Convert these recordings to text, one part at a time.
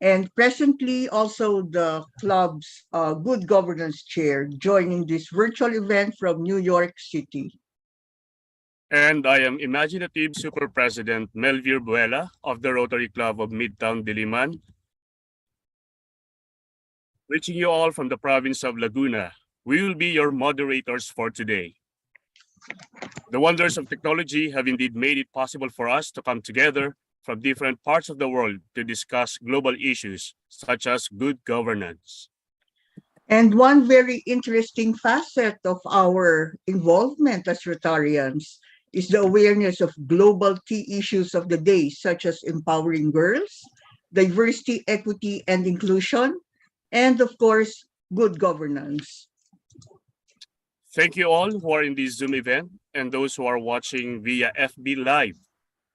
and presently also the club's Good Governance Chair, joining this virtual event from New York City. And I am Imaginative Super President Melvir Buela of the Rotary Club of Midtown Diliman, reaching you all from the province of Laguna. We will be your moderators for today. The wonders of technology have indeed made it possible for us to come together from different parts of the world to discuss global issues such as good governance. And one very interesting facet of our involvement as Rotarians is the awareness of global key issues of the day, such as empowering girls, diversity, equity, and inclusion, and of course, good governance. Thank you all who are in this Zoom event and those who are watching via FB Live.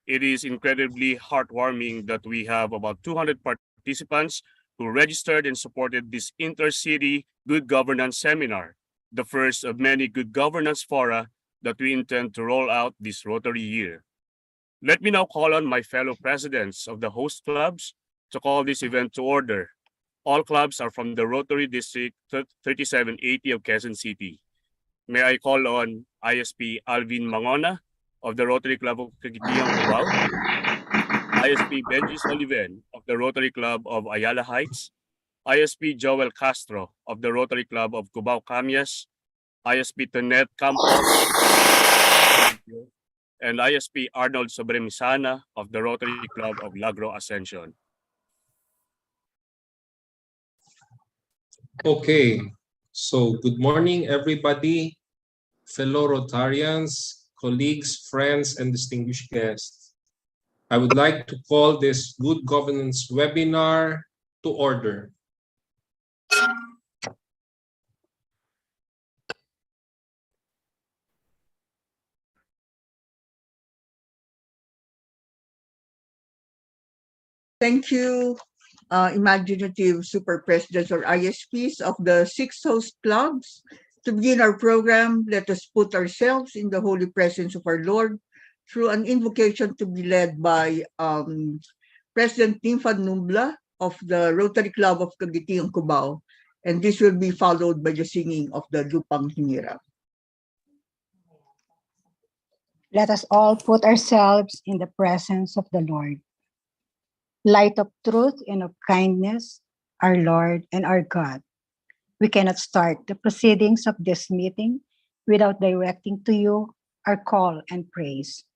It is incredibly heartwarming that we have about 200 participants who registered and supported this intercity good governance seminar, the first of many good governance fora that we intend to roll out this Rotary year. Let me now call on my fellow presidents of the host clubs to call this event to order. All clubs are from the Rotary District 3780 of Quezon City. May I call on ISP Alvin Mangona of the Rotary Club of Cagitiang Cubao, ISP Benji Soliven of the Rotary Club of Ayala Heights, ISP Joel Castro of the Rotary Club of Cubao Camias, ISP Tonet Campos, and ISP Arnold Sobremisana of the Rotary Club of Lagro Ascension. Okay, so good morning, everybody, fellow Rotarians, colleagues, friends, and distinguished guests. I would like to call this Good Governance webinar to order. Thank you, imaginative super presidents or ISPs of the 6 host clubs. To begin our program, let us put ourselves in the holy presence of our Lord through an invocation to be led by President Nympha Numbla of the Rotary Club of Cagitiang Cubao. And this will be followed by the singing of the Lupang Hinirang. Let us all put ourselves in the presence of the Lord. Light of truth and of kindness, our Lord and our God. We cannot start the proceedings of this meeting without directing to you our call and praise.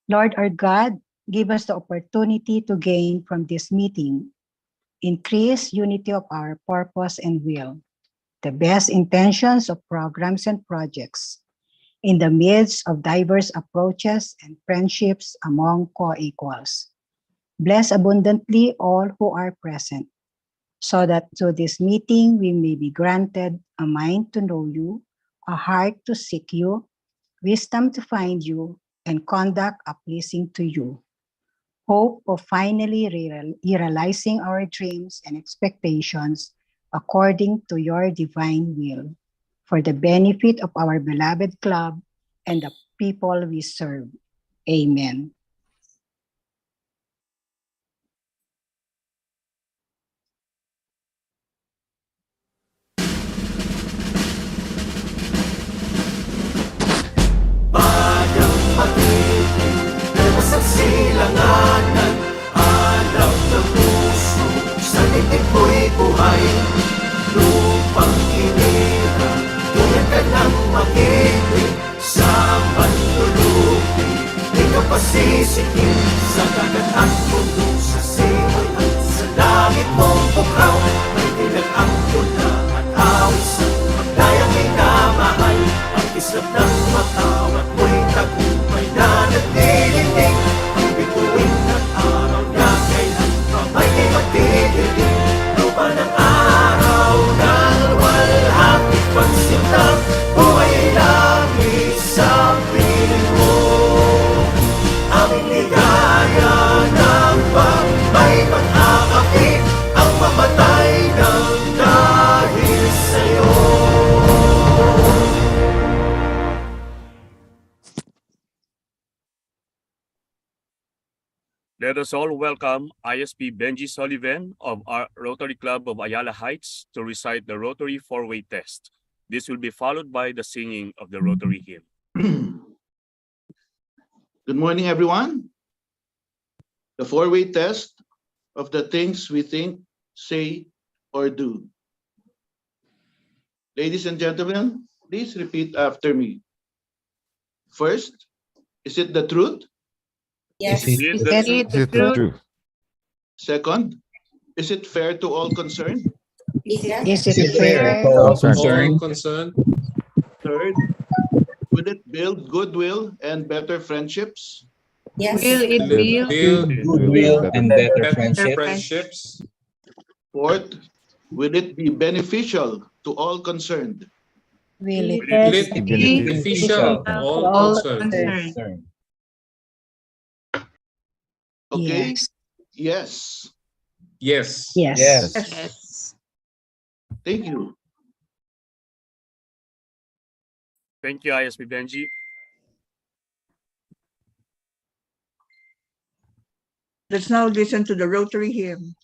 Lord our God, give us the opportunity to gain from this meeting. Increase unity of our purpose and will, the best intentions of programs and projects, in the midst of diverse approaches and friendships among co-equals. Bless abundantly all who are present, so that through this meeting we may be granted a mind to know you, a heart to seek you, wisdom to find you, and conduct pleasing to you. Hope of finally realizing our dreams and expectations according to your divine will, for the benefit of our beloved club and the people we serve. Amen. Sa silanganan, alam ng puso, sa titik mo'y buhay. Lupang hinirang, tulad ka ng mag-ibig, sa panlulupi, di ka pasisikin, sa dagat at mundo, sa simoy at sa langit mong bukaw. May bilang ang tula at awis, magdayang minamahal, ang kislap ng mataw at mo'y tagumpay na naglilinig. Ang bituin at araw na kailan pa may di magdidilig. Lupa ng araw ng walhati pagsintang, buhay ay langit sa piling mo. Aming ligaya ng may pag-akakit, ang mamatay ng dahil sa'yo. Let us all welcome ISP Benji Sullivan of our Rotary Club of Ayala Heights to recite the Rotary four-way test. This will be followed by the singing of the Rotary hymn. Good morning, everyone. The four-way test of the things we think, say, or do. Ladies and gentlemen, please repeat after me. First, is it the truth? Yes. Is it the truth? Second, is it fair to all concerned? Is it? Is it fair? All Concerned. concerned. Third, will it build goodwill and better friendships? Yes. Will it Build goodwill and better better friendships? friendships. Fourth, will it be beneficial to all concerned? Will it Will it be be beneficial to all concerned? concerned? Okay? Yes. Yes. Yes. Yes. Yes. Thank you. Thank you, ISP Benji. Let's now listen to the Rotary hymn.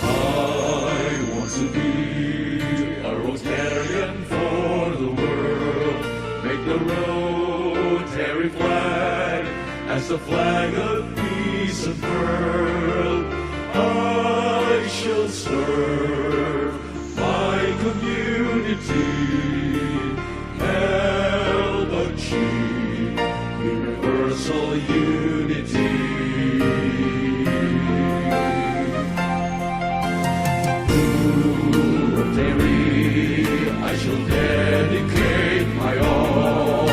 I want to be a Rotarian for the world. Make the Rotary flag as the flag of peace unfurled. I shall serve my community, help achieve universal unity. Rotary, I shall dedicate my all.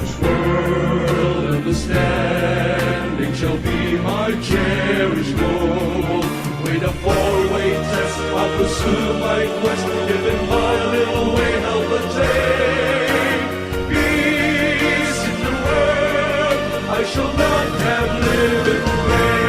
This world understanding shall be my cherished goal. With a four-way test, I'll pursue my quest. If in my little way help attain peace in the world, I shall not have lived in vain.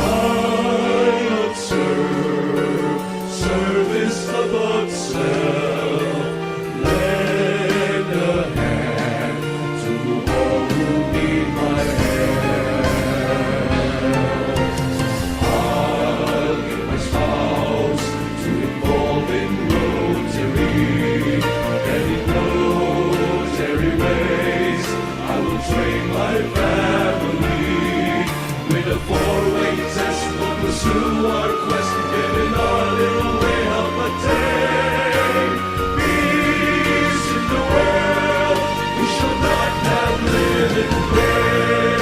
I observe service above self. Lend a hand to all who need my help. I'll get my spouse to involve in Rotary, and in Rotary ways I will train my family. With a four-way test, we'll pursue our quest, giving our little way help attain peace in the world. We shall not have lived in vain.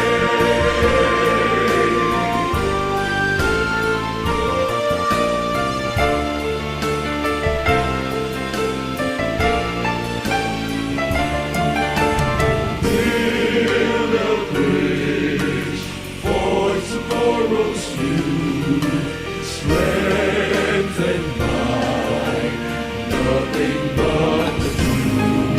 Build a bridge for tomorrow's youth, strengthened by nothing but the truth.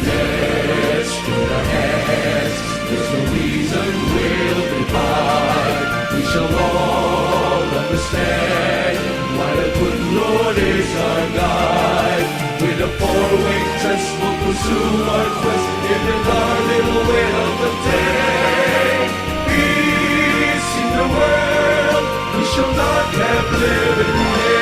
Let's join our hands, there's no reason we'll divide. We shall all understand why the good Lord is our guide. With a four-way test, we'll pursue our quest, giving our little way of the day. Peace in the world, we shall not have lived in vain.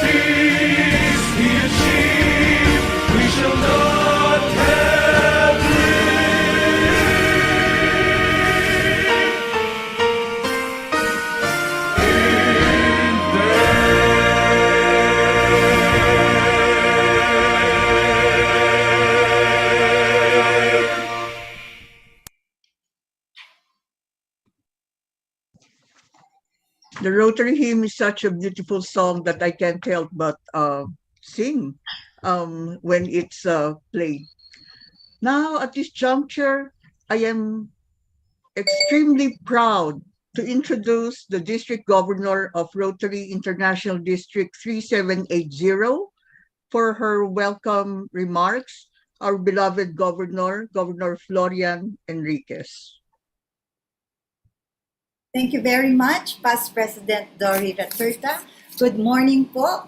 Peace be achieved, we shall not have lived. The Rotary Hymn is such a beautiful song that I can't help but sing when it's played. Now, at this juncture, I am extremely proud to introduce the District Governor of Rotary International District 3780 for her welcome remarks, our beloved Governor, Governor Florian Enriquez. Thank you very much, Past President Dory Raturta. Good morning po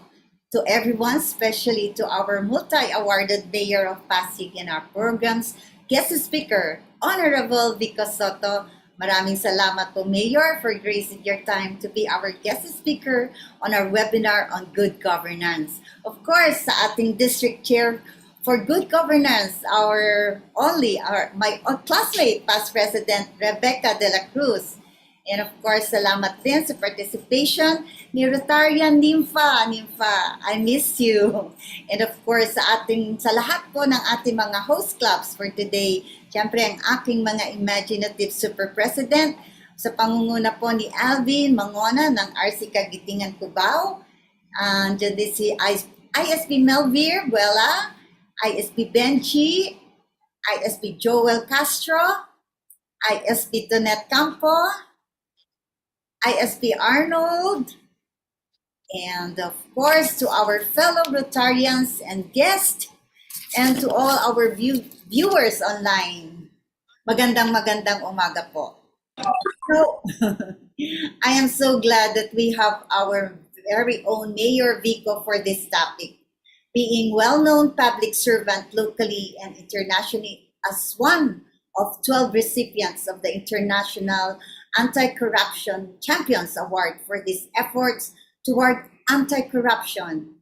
to everyone, especially to our multi-awarded Mayor of Pasig in our programs, guest speaker, Honorable Vico Sotto. Maraming salamat po, Mayor, for gracing your time to be our guest speaker on our webinar on good governance. Of course, sa ating district chair for good governance, my classmate, Past President Rebecca de la Cruz. And of course, salamat din sa participation ni Rotarian Nympha. Nympha, I miss you. And of course, sa lahat po ng ating mga host clubs for today, siyempre ang aking mga imaginative super president, sa pangunguna po ni Alvin Mangona ng RC Kagitingan Cubao, and din si ISP Melvir Buela, ISP Benji, ISP Joel Castro, ISP Tonet Campo, ISP Arnold, and of course to our fellow Rotarians and guests, and to all our viewers online. Magandang umaga po. So, I am so glad that we have our very own Mayor Vico for this topic. Being well-known public servant locally and internationally as one of 12 recipients of the International Anti-Corruption Champions Award for these efforts toward anti-corruption,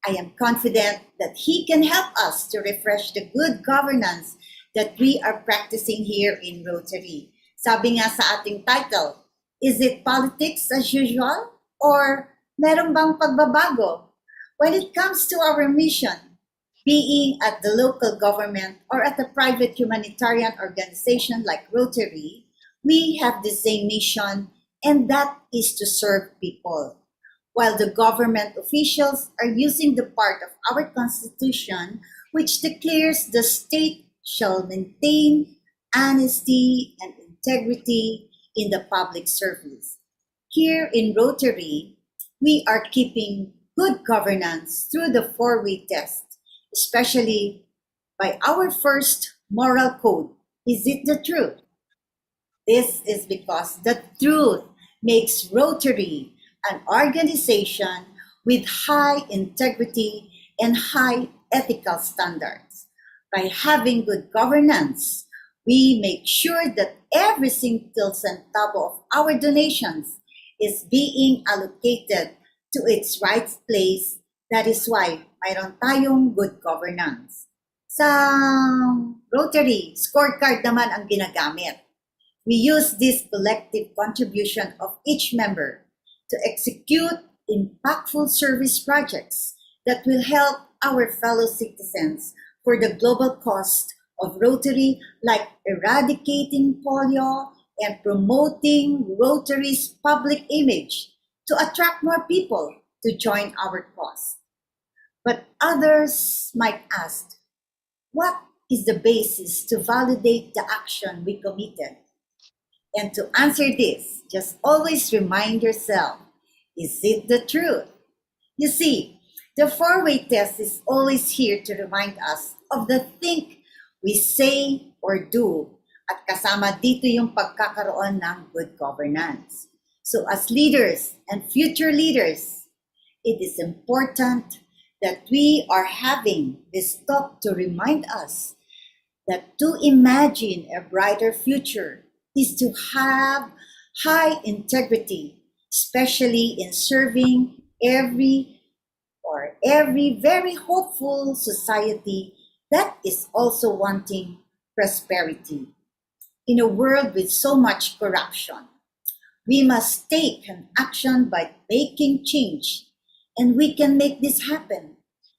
I am confident that he can help us to refresh the good governance that we are practicing here in Rotary. Sabi nga sa ating title, is it politics as usual or meron bang pagbabago? When it comes to our mission, being at the local government or at a private humanitarian organization like Rotary, we have the same mission, and that is to serve people. While the government officials are using the part of our Constitution which declares the state shall maintain honesty and integrity in the public service. Here in Rotary, we are keeping good governance through the four-way test, especially by our first moral code. Is it the truth? This is because the truth makes Rotary an organization with high integrity and high ethical standards. By having good governance, we make sure that every single centavo of our donations is being allocated to its right place. That is why mayroon tayong good governance. Sa Rotary, scorecard naman ang ginagamit. We use this collective contribution of each member to execute impactful service projects that will help our fellow citizens for the global cause of Rotary, like eradicating polio and promoting Rotary's public image to attract more people to join our cause. But others might ask, what is the basis to validate the action we committed? And to answer this, just always remind yourself, is it the truth? You see, the four-way test is always here to remind us of the thing we say or do, at kasama dito yung pagkakaroon ng good governance. So as leaders and future leaders, it is important that we are having this talk to remind us that to imagine a brighter future is to have high integrity, especially in serving every very hopeful society that is also wanting prosperity. In a world with so much corruption, we must take an action by making change, and we can make this happen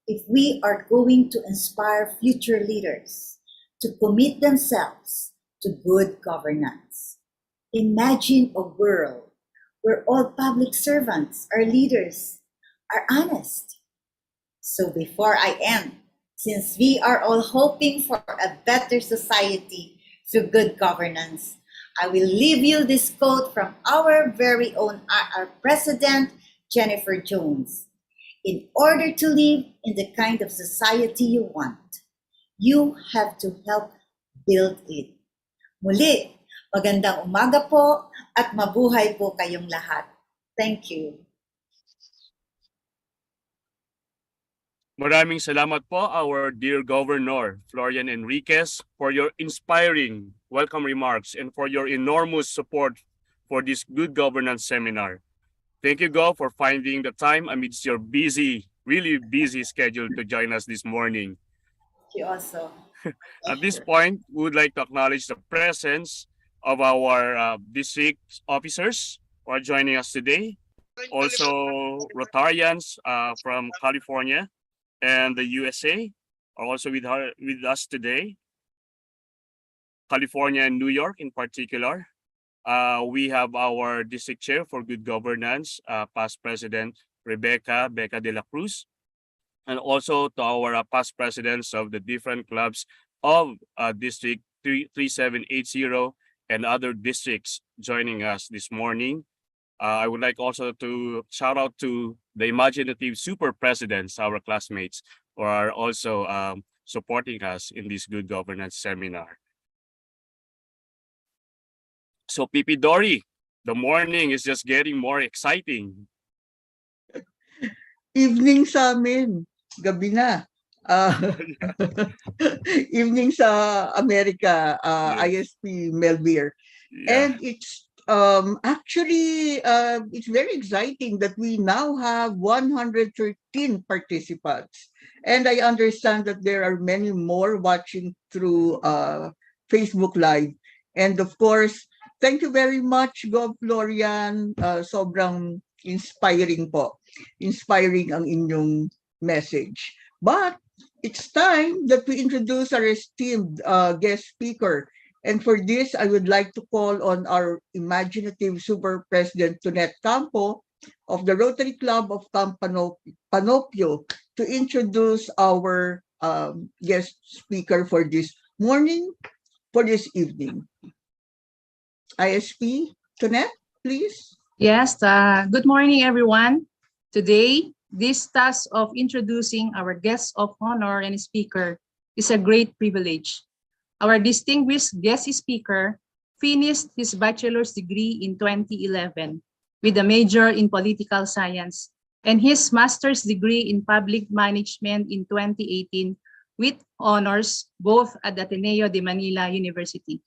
if we are going to inspire future leaders to commit themselves to good governance. Imagine a world We're all public servants. Our leaders are honest. So before I end, since we are all hoping for a better society through good governance, I will leave you this quote from our very own our President, Jennifer Jones. In order to live in the kind of society you want, you have to help build it. Muli, magandang umaga po at mabuhay po kayong lahat. Thank you. Maraming salamat po, our dear Governor Florian Enriquez, for your inspiring welcome remarks and for your enormous support for this good governance seminar. Thank you, Gov, for finding the time amidst your busy, really busy schedule to join us this morning. Thank you also. At this point, we would like to acknowledge the presence of our district officers who are joining us today. Also, Rotarians from California and the USA are also with us today. California and New York in particular. We have our district chair for good governance, past President Becca de la Cruz, and also to our past presidents of the different clubs of District 3780 and other districts joining us this morning. I would like also to shout out to the imaginative super presidents, our classmates, who are also supporting us in this good governance seminar. So Pipi Dory, the morning is just getting more exciting. Evening sa amin, gabi na. Evening sa America, Yes. ISP Melbeer. Yeah. And it's actually it's very exciting that we now have 113 participants. And I understand that there are many more watching through Facebook Live. And of course, thank you very much, Gov Florian. Sobrang inspiring po. Inspiring ang inyong message. But it's time that we introduce our esteemed guest speaker. And for this, I would like to call on our imaginative Super President Tonet Campo of the Rotary Club of Camp Panopio to introduce our guest speaker for this morning, for this evening. ISP Tonet, please. Yes, good morning, everyone. Today, this task of introducing our guest of honor and speaker is a great privilege. Our distinguished guest speaker finished his bachelor's degree in 2011 with a major in political science and his master's degree in public management in 2018 with honors both at the Ateneo de Manila University.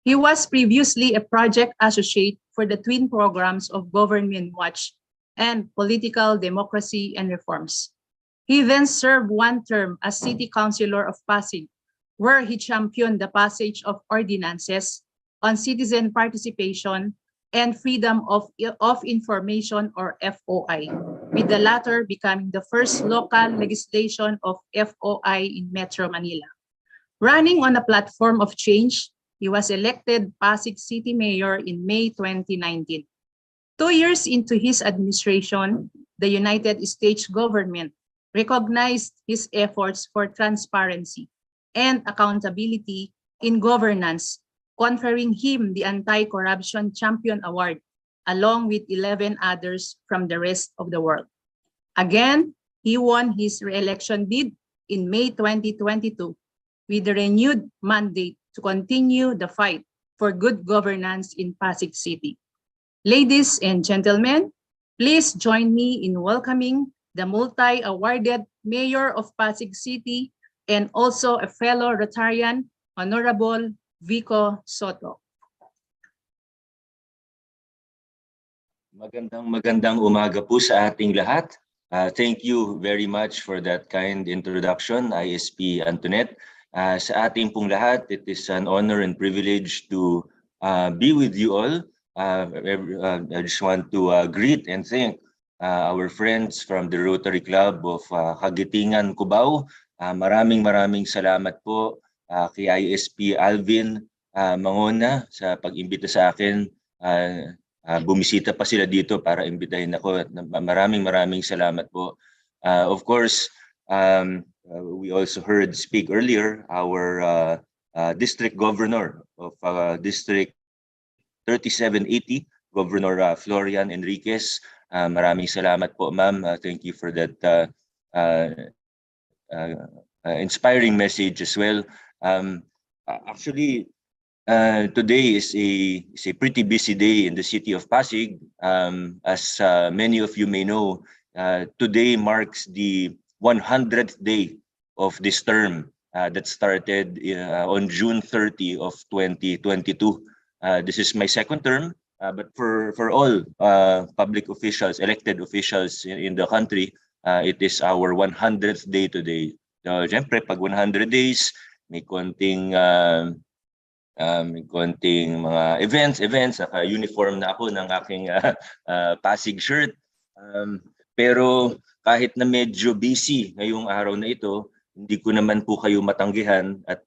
He was previously a project associate for the twin programs of Government Watch and Political Democracy and Reforms. He then served one term as City Councilor of Pasig, where he championed the passage of ordinances on citizen participation and freedom of information or FOI, with the latter becoming the first local legislation of FOI in Metro Manila. Running on a platform of change, he was elected Pasig City Mayor in May 2019. 2 years into his administration, the United States government recognized his efforts for transparency and accountability in governance, conferring him the Anti-Corruption Champion Award, along with 11 others from the rest of the world. Again, he won his re-election bid in May 2022 with a renewed mandate to continue the fight for good governance in Pasig City. Ladies and gentlemen, please join me in welcoming the multi-awarded Mayor of Pasig City and also a fellow Rotarian, Honorable Vico Sotto. Magandang umaga po sa ating lahat. Thank you very much for that kind introduction, ISP Antoinette. Sa ating pong lahat, it is an honor and privilege to be with you all. I just want to greet and thank our friends from the Rotary Club of Kagitingan, Cubao. Maraming salamat po kay ISP Alvin Mangona sa pag-imbita sa akin bumisita pa sila dito para imbitahin ako. At maraming salamat po. Of course, we also heard speak earlier our district governor of District 3780, Governor Florian Enriquez. Maraming salamat po, ma'am. Thank you for that inspiring message as well. Actually, today is a pretty busy day in the city of Pasig. As many of you may know, today marks the 100th day of this term that started on June 30 of 2022. This is my second term, but for all public officials, elected officials in the country, it is our 100th day today. So, syempre, pag 100 days, may konting mga events, naka-uniform na ako ng aking Pasig shirt. Pero kahit na medyo busy ngayong araw na ito, hindi ko naman po kayo matanggihan at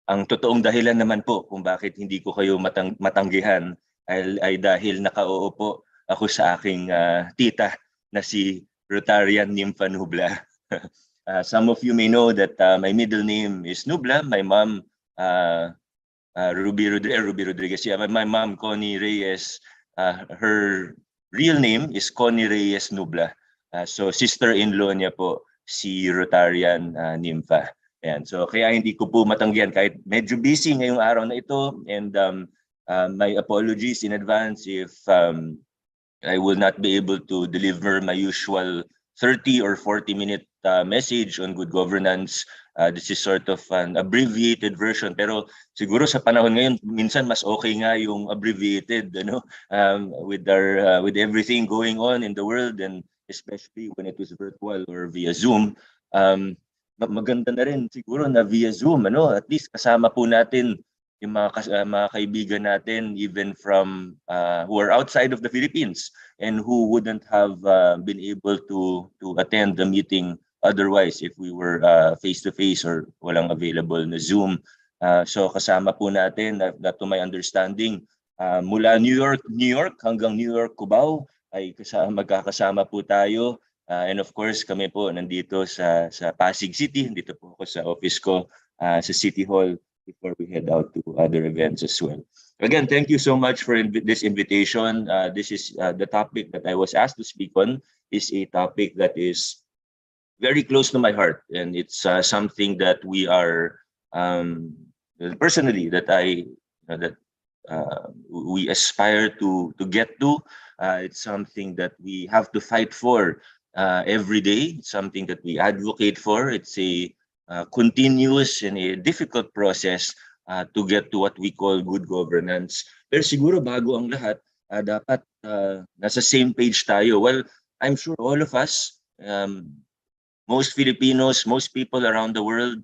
ang totoong dahilan naman po kung bakit hindi ko kayo matanggihan ay dahil nakauupo ako sa aking tita na si Rotarian Nympha Nubla. Some of you may know that my middle name is Nubla. My mom, Ruby Rodriguez. Yeah, my mom, Connie Reyes, her real name is Connie Reyes Nubla. So sister-in-law niya po si Rotarian Nympha. Ayan. So kaya hindi ko po matanggihan kahit medyo busy ngayong araw na ito, and my apologies in advance if I will not be able to deliver my usual 30 or 40-minute message on good governance. This is sort of an abbreviated version, pero siguro sa panahon ngayon minsan mas okay nga yung abbreviated, with everything going on in the world, and especially when it was virtual or via Zoom. Maganda na rin siguro na via Zoom, at least kasama po natin yung mga kaibigan natin even from who are outside of the Philippines and who wouldn't have been able to attend the meeting otherwise if we were face-to-face or walang available na Zoom. So kasama po natin, that to my understanding, mula New York hanggang New York, Cubao, ay magkakasama po tayo. And of course, kami po nandito sa Pasig City. Nandito po ako sa office ko sa City Hall before we head out to other events as well. Again, thank you so much for this invitation. This is the topic that I was asked to speak on, is a topic that is very close to my heart, and it's something that we are personally we aspire to get to. It's something that we have to fight for every day. It's something that we advocate for. It's a continuous and a difficult process to get to what we call good governance. Pero siguro bago ang lahat, dapat nasa same page tayo. Well, I'm sure all of us, most Filipinos, most people around the world,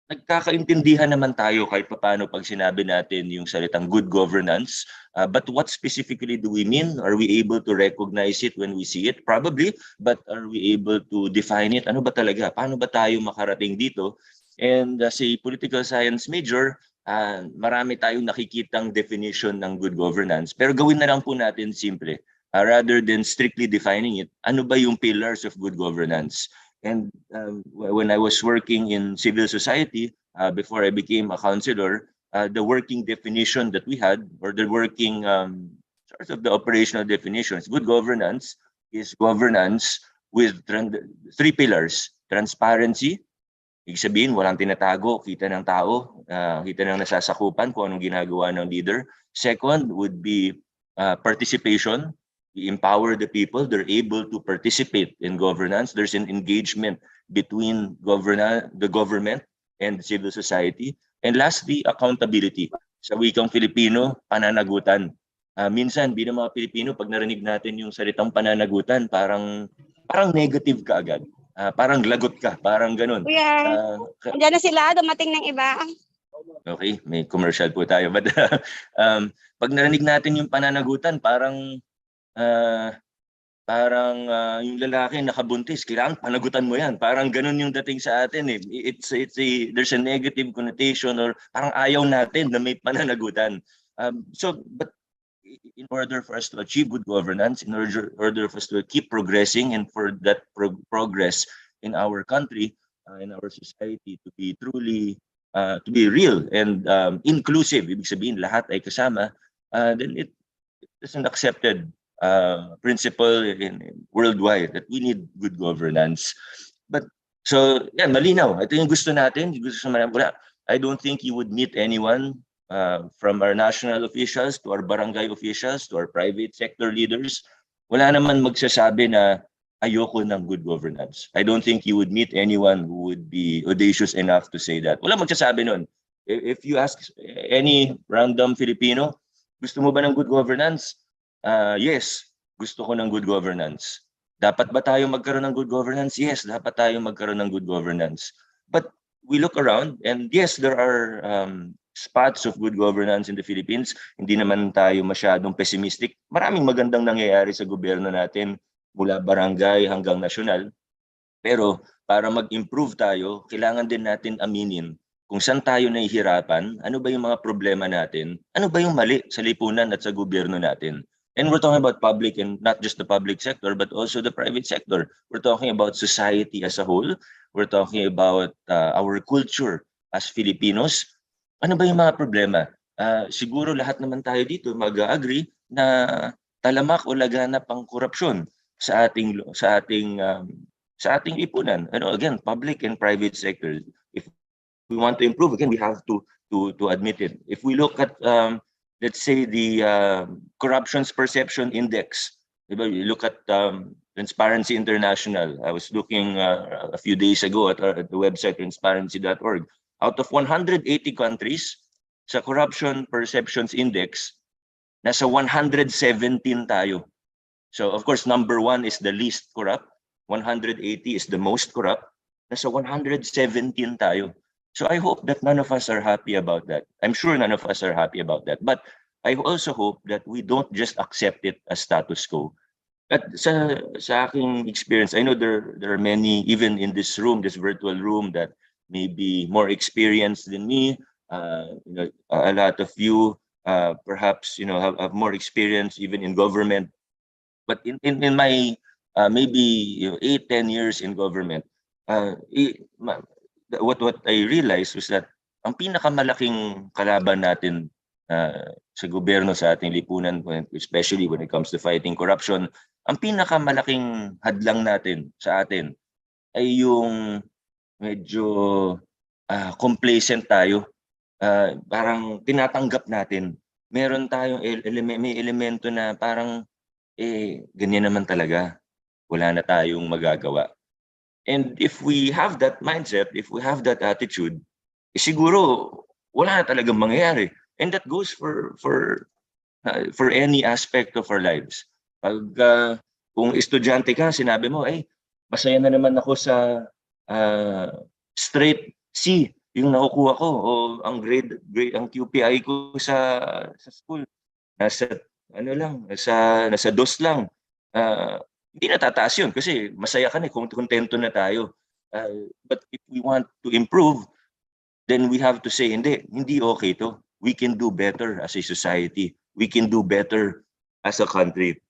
nagkakaintindihan naman tayo kahit paano pag sinabi natin yung salitang good governance. But what specifically do we mean? Are we able to recognize it when we see it? Probably. But are we able to define it? Ano ba talaga? Paano ba tayo makarating dito? And as a political science major, marami tayong nakikitang definition ng good governance. Pero gawin na lang po natin simple. Rather than strictly defining it, ano ba yung pillars of good governance? And when I was working in civil society, before I became a councilor, the working definition that we had, or the working sort of the operational definitions, good governance is governance with three pillars: transparency, ibig sabihin walang tinatago, kita ng tao, kita ng nasasakupan kung anong ginagawa ng leader. Second would be participation. We empower the people, they're able to participate in governance. There's an engagement between the government and civil society. And lastly, accountability. Sa wikang Filipino, pananagutan. Minsan, bilang mga Pilipino, pag narinig natin yung salitang pananagutan, parang negative ka agad. Parang lagot ka, parang ganun. Kuya, andyan na sila, dumating ng iba. Okay, may commercial po tayo. But pag narinig natin yung pananagutan, parang yung lalaki nakabuntis, kailangan panagutan mo yan. Parang ganun yung dating sa atin eh. There's a negative connotation, or parang ayaw natin na may pananagutan. But in order for us to achieve good governance, in order for us to keep progressing, and for that progress in our country, in our society, to be truly, to be real and inclusive, ibig sabihin lahat ay kasama, then it is an accepted principle worldwide that we need good governance. But so, yeah, malinaw. Ito yung gusto natin. I don't think you would meet anyone from our national officials to our barangay officials to our private sector leaders. Wala naman magsasabi na ayoko ng good governance. I don't think you would meet anyone who would be audacious enough to say that. Wala magsasabi nun. If you ask any random Filipino, gusto mo ba ng good governance? Yes, gusto ko ng good governance. Dapat ba tayo magkaroon ng good governance? Yes, dapat tayo magkaroon ng good governance. But we look around, and yes, there are spots of good governance in the Philippines. Hindi naman tayo masyadong pessimistic. Maraming magandang nangyayari sa gobyerno natin mula barangay hanggang nasyonal. Pero para mag-improve tayo, kailangan din natin aminin kung saan tayo nahihirapan, ano ba yung mga problema natin, ano ba yung mali sa lipunan at sa gobyerno natin. And we're talking about public, and not just the public sector, but also the private sector. We're talking about society as a whole. We're talking about our culture as Filipinos. Ano ba yung mga problema? Siguro lahat naman tayo dito mag-agree na talamak o laganap ang korupsyon sa ating lipunan. Again, public and private sector. If we want to improve, again, we have to admit it. If we look at let's say the corruptions perception index, you look at Transparency International. I was looking a few days ago at the website transparency.org. Out of 180 countries, sa corruption perceptions index, nasa 117 tayo. So of course, number 1 is the least corrupt, 180 is the most corrupt, nasa 117 tayo. So I hope that none of us are happy about that. I'm sure none of us are happy about that. But I also hope that we don't just accept it as status quo. At sa aking experience, I know there are many, even in this room, this virtual room, that may be more experienced than me. A lot of you perhaps have more experience even in government. But in my maybe 8-10 years in government, what I realized was that ang pinakamalaking kalaban natin sa gobyerno, sa ating lipunan, especially when it comes to fighting corruption, ang pinakamalaking hadlang natin sa atin ay yung medyo complacent tayo. Parang tinatanggap natin. Meron tayong may elemento na parang ganyan naman talaga. Wala na tayong magagawa. And if we have that mindset, if we have that attitude, siguro wala na talagang mangyayari. And that goes for any aspect of our lives. Pag kung estudyante ka, sinabi mo, masaya na naman ako sa straight C yung nakukuha ko, o ang grade ang QPI ko sa school nasa nasa dos lang. Hindi na tataas yun kasi masaya ka na, kontento na tayo. But if we want to improve, then we have to say, hindi okay to. We can do better as a society. We can do better as a country.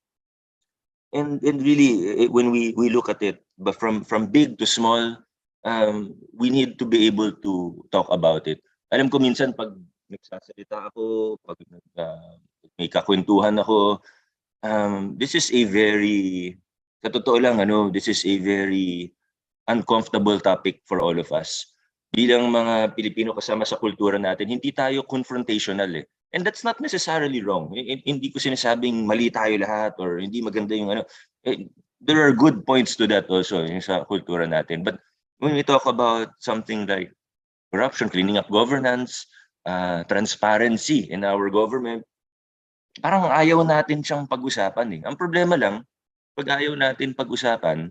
And really, when we look at it, but from big to small, we need to be able to talk about it. Alam ko minsan pag nagsasalita ako, pag may kakwentuhan ako, this is a very, sa totoo lang, this is a very uncomfortable topic for all of us. Bilang mga Pilipino kasama sa kultura natin, hindi tayo confrontational eh. And that's not necessarily wrong. Hindi ko sinasabing mali tayo lahat or hindi maganda yung there are good points to that also yung sa kultura natin. But when we talk about something like corruption, cleaning up governance, transparency in our government, parang ayaw natin siyang pag-usapan eh. Ang problema lang, pag ayaw natin pag-usapan,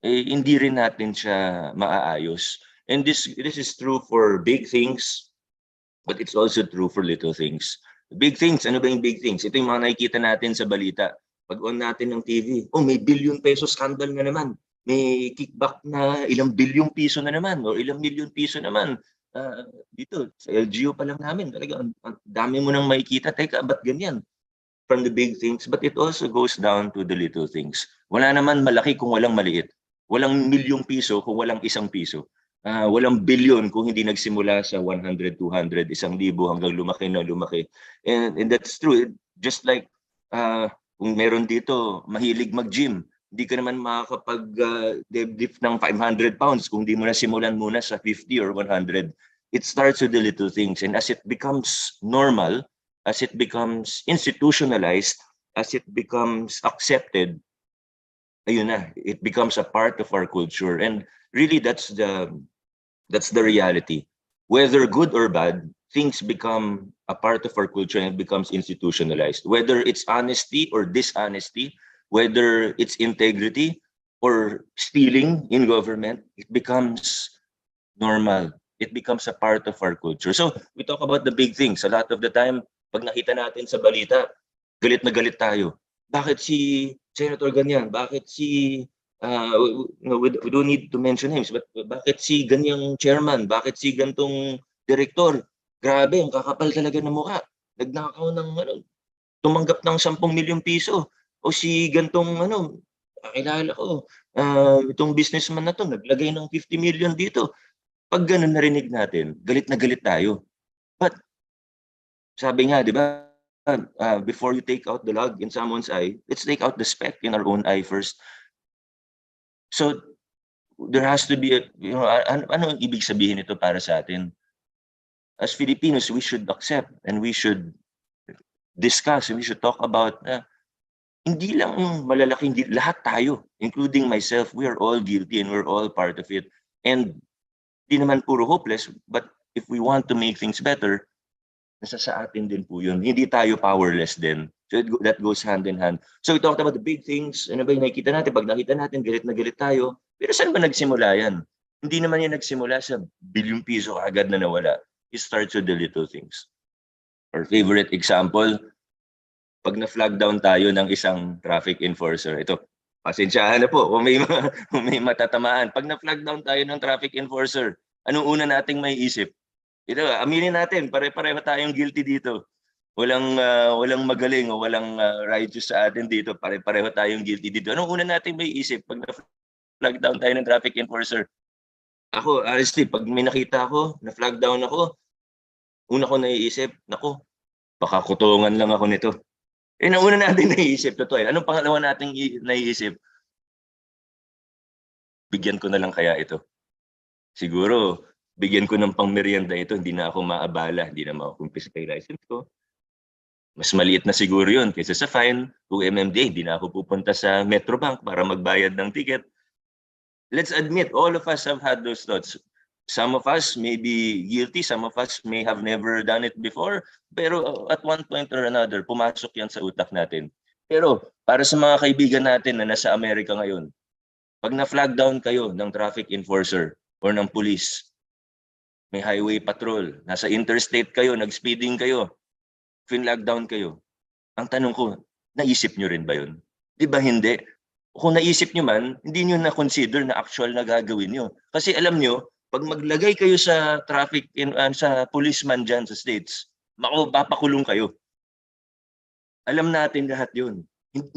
hindi rin natin siya maaayos. And this is true for big things, but it's also true for little things. Big things, ano ba yung big things? Ito yung mga nakikita natin sa balita. Pag on natin ng TV, may billion peso scandal na naman. May kickback na ilang bilyong piso na naman o ilang milyon piso naman. Dito, sa LGU pa lang namin, talaga, ang dami mo nang makikita. Teka, ba't ganyan? from the big things, but it also goes down to the little things. Wala naman malaki kung walang maliit. Walang milyong piso kung walang isang piso. Walang bilyon kung hindi nagsimula sa 100, 200, 1,000 hanggang lumaki na lumaki. And that's true. Just like kung meron dito mahilig mag-gym, hindi ka naman makakapag-deadlift ng 500 pounds kung hindi mo na simulan muna sa 50 or 100. It starts with the little things, and as it becomes normal, as it becomes institutionalized, as it becomes accepted, ayun na, it becomes a part of our culture. And really, that's the reality. Whether good or bad, things become a part of our culture and it becomes institutionalized. Whether it's honesty or dishonesty, whether it's integrity or stealing in government, it becomes normal. It becomes a part of our culture. So we talk about the big things. A lot of the time, pag nakita natin sa balita, galit na galit tayo. Bakit si Senator ganyan? Bakit si, we don't need to mention names, but bakit si ganyang chairman? Bakit si gantong direktor? Grabe, ang kakapal talaga ng mukha. Nagnakaw ng, tumanggap ng 10 milyong piso. O si gantong, kakilala ko, itong businessman na to, naglagay ng 50 million dito. Pag ganun narinig natin, galit na galit tayo. But sabi nga, di ba, before you take out the log in someone's eye, let's take out the speck in our own eye first. So there has to be, ano ang ibig sabihin ito para sa atin? As Filipinos, we should accept and we should discuss and we should talk about, hindi lang malalaki, hindi, lahat tayo, including myself, we are all guilty and we're all part of it. And di naman puro hopeless, but if we want to make things better, nasa sa atin din po yun. Hindi tayo powerless din. So that goes hand in hand. So we talked about the big things. Ano ba yung nakikita natin? Pag nakita natin, galit na galit tayo. Pero saan ba nagsimula yan? Hindi naman yan nagsimula sa bilyong piso agad na nawala. It starts with the little things. Our favorite example, pag na-flag down tayo ng isang traffic enforcer, ito, pasensyahan na po kung may matatamaan. Pag na-flag down tayo ng traffic enforcer, anong una nating may isip? Ito, aminin natin, pare-pareho tayong guilty dito. Walang magaling o walang righteous sa atin dito. Pare-pareho tayong guilty dito. Anong una nating may isip pag na-flag down tayo ng traffic enforcer? Ako, honestly, pag may nakita ako, na-flag down ako, una ko naiisip, naku, baka kutungan lang ako nito. Una natin naiisip, totoo. Anong pangalawa nating naiisip? Bigyan ko na lang kaya ito. Siguro, bigyan ko ng pangmerienda ito, hindi na ako maabala, hindi na makukumpis kay license ko. Mas maliit na siguro yun kaysa sa fine. Kung MMDA, hindi na ako pupunta sa Metrobank para magbayad ng ticket. Let's admit, all of us have had those thoughts. Some of us may be guilty, some of us may have never done it before, pero at one point or another, pumasok yan sa utak natin. Pero para sa mga kaibigan natin na nasa Amerika ngayon, pag na-flag down kayo ng traffic enforcer or ng police, may highway patrol, nasa interstate kayo, nag-speeding kayo, fin-flag down kayo. Ang tanong ko, naisip nyo rin ba yun? Di ba hindi? Kung naisip nyo man, hindi nyo na-consider na actual na gagawin nyo. Kasi alam nyo, pag maglagay kayo sa traffic, sa policeman dyan sa states, papakulong kayo. Alam natin lahat yun.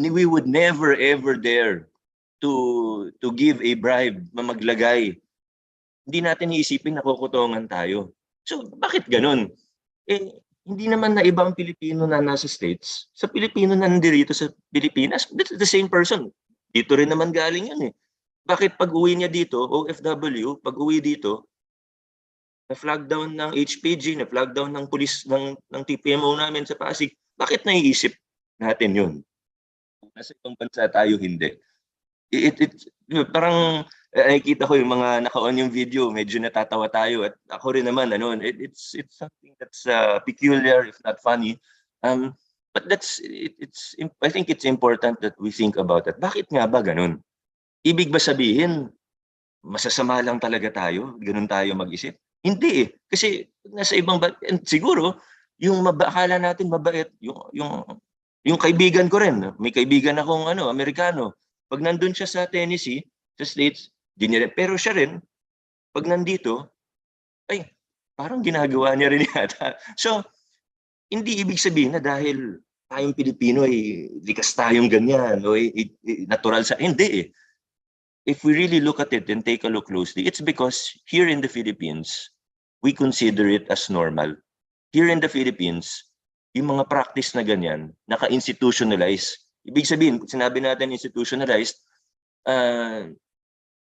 We would never ever dare to give a bribe na maglagay. Hindi natin iisipin na kukutongan tayo. So, bakit ganun? Hindi naman na ibang Pilipino na nasa States. Sa Pilipino na nandirito sa Pilipinas, that's the same person. Dito rin naman galing yun eh. Bakit pag uwi niya dito, OFW, pag uwi dito, na-flag down ng HPG, na-flag down ng police, ng TPMO namin sa Pasig, bakit naiisip natin yun? Nasa ibang bansa tayo, hindi. Parang nakikita ko yung mga naka-on yung video, medyo natatawa tayo at ako rin naman it's something that's peculiar if not funny. But I think it's important that we think about it. Bakit nga ba ganun? Ibig ba sabihin masasama lang talaga tayo? Ganun tayo mag-isip? Hindi eh. Kasi nasa ibang siguro yung akala natin mabait, yung kaibigan ko rin. May kaibigan akong Amerikano. Pag nandun siya sa Tennessee, sa States, pero siya rin, pag nandito, parang ginagawa niya rin yata. So, hindi ibig sabihin na dahil tayong Pilipino ay likas tayong ganyan, o natural sa hindi eh. If we really look at it and take a look closely, it's because here in the Philippines, we consider it as normal. Here in the Philippines, yung mga practice na ganyan, naka-institutionalize. Ibig sabihin, sinabi natin institutionalized,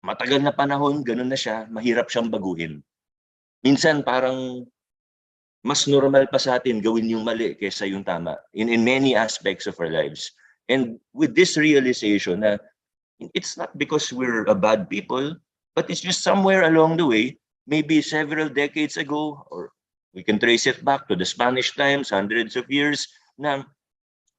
matagal na panahon, ganun na siya, mahirap siyang baguhin. Minsan parang mas normal pa sa atin gawin yung mali kaysa yung tama in many aspects of our lives. And with this realization na it's not because we're a bad people, but it's just somewhere along the way, maybe several decades ago, or we can trace it back to the Spanish times, hundreds of years, na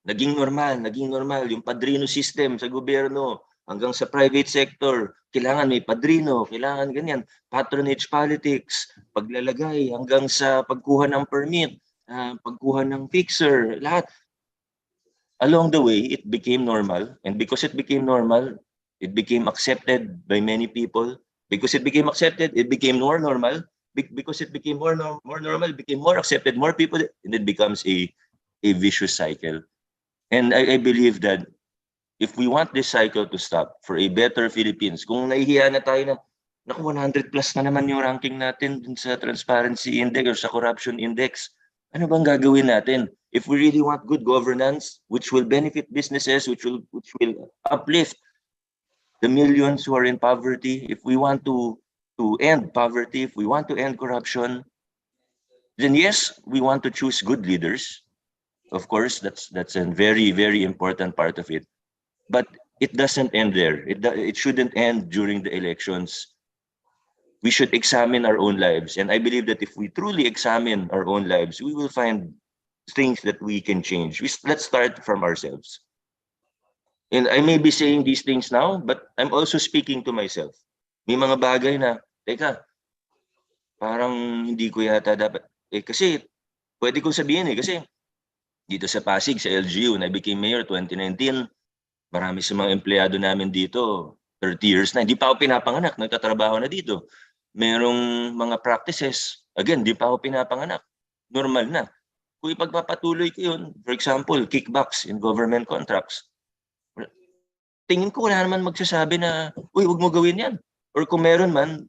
naging normal yung padrino system sa gobyerno hanggang sa private sector. Kailangan may padrino, kailangan ganyan. Patronage politics, paglalagay hanggang sa pagkuha ng permit, pagkuha ng fixer, lahat. Along the way, it became normal. And because it became normal, it became accepted by many people. Because it became accepted, it became more normal. Because it became more normal, it became more accepted, more people, and it becomes a vicious cycle. And I believe that if we want this cycle to stop for a better Philippines, kung nahihiya na tayo na, naku, 100 plus na naman yung ranking natin dun sa Transparency Index or sa Corruption Index, ano bang gagawin natin? If we really want good governance, which will benefit businesses, which will uplift the millions who are in poverty, if we want to end poverty, if we want to end corruption, then yes, we want to choose good leaders. Of course, that's a very, very important part of it. But it doesn't end there. It shouldn't end during the elections. We should examine our own lives. And I believe that if we truly examine our own lives, we will find things that we can change. Let's start from ourselves. And I may be saying these things now, but I'm also speaking to myself. May mga bagay na, teka, parang hindi ko yata dapat. Kasi, pwede kong sabihin kasi dito sa Pasig, sa LGU, na I became mayor 2019, marami sa mga empleyado namin dito, 30 years na, hindi pa ako pinapanganak, nagtatrabaho na dito. Merong mga practices, again, hindi pa ako pinapanganak, normal na. Kung ipagpapatuloy ko yun, for example, kickbacks in government contracts, tingin ko wala naman magsasabi na, uy, huwag mo gawin yan. Or kung meron man,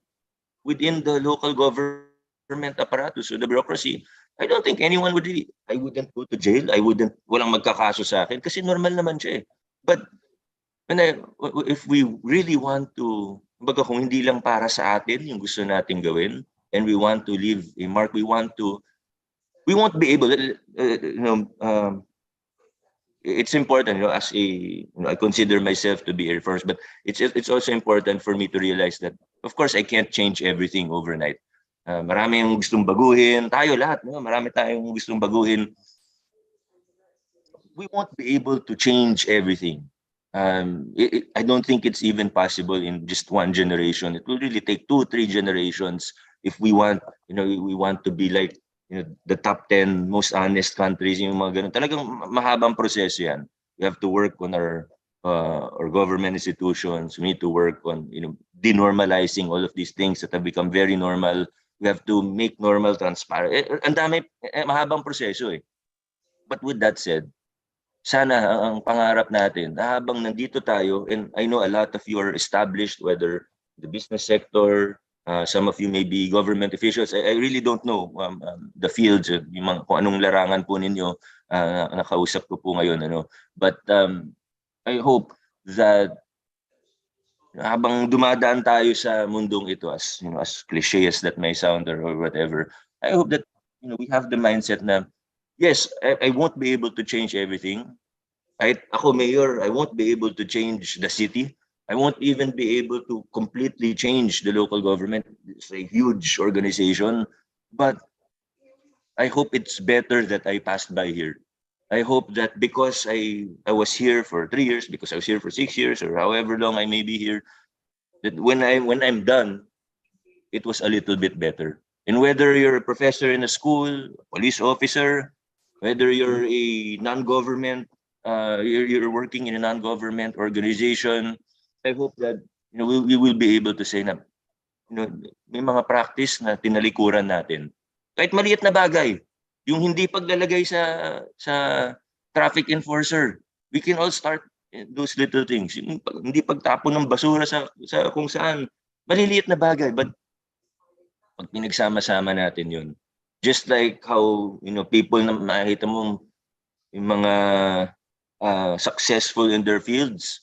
within the local government apparatus or the bureaucracy, I don't think anyone would really, I wouldn't go to jail, walang magkakaso sa akin kasi normal naman siya eh. But if we really want to, baga kung hindi lang para sa atin yung gusto nating gawin, and we want to leave a mark, we won't be able, it's important, as I consider myself to be Air Force, but it's also important for me to realize that, of course, I can't change everything overnight. Marami yung gustong baguhin, tayo lahat, marami tayong gustong baguhin. We won't be able to change everything. I don't think it's even possible in just one generation. It will really take 2-3 generations if we want, we want to be like, the top 10 most honest countries, yung mga ganun. Talagang mahabang proseso yan. We have to work on our government institutions. We need to work on, denormalizing all of these things that have become very normal. We have to make normal transparent. Ang dami, mahabang proseso eh. But with that said, sana ang pangarap natin, habang nandito tayo, and I know a lot of you are established, whether the business sector, some of you may be government officials. I really don't know the fields, yung kung anong larangan po ninyo, nakausap ko po ngayon. But I hope that habang dumadaan tayo sa mundong ito, as cliche as that may sound or whatever, I hope that we have the mindset na, yes, I won't be able to change everything. Ako mayor, I won't be able to change the city. I won't even be able to completely change the local government. It's a huge organization, but I hope it's better that I passed by here. I hope that because I was here for 3 years, because I was here for 6 years, or however long I may be here, that when I'm done, it was a little bit better. And whether you're a professor in a school, a police officer, whether you're a non-government, you're working in a non-government organization, I hope that we will be able to say na may mga practice na tinalikuran natin. Kahit maliit na bagay, yung hindi paglalagay sa traffic enforcer. We can all start those little things. Yung hindi pagtapon ng basura sa kung saan. Maliliit na bagay, but pag pinagsama-sama natin yun, just like how, people na makikita mo, yung mga successful in their fields,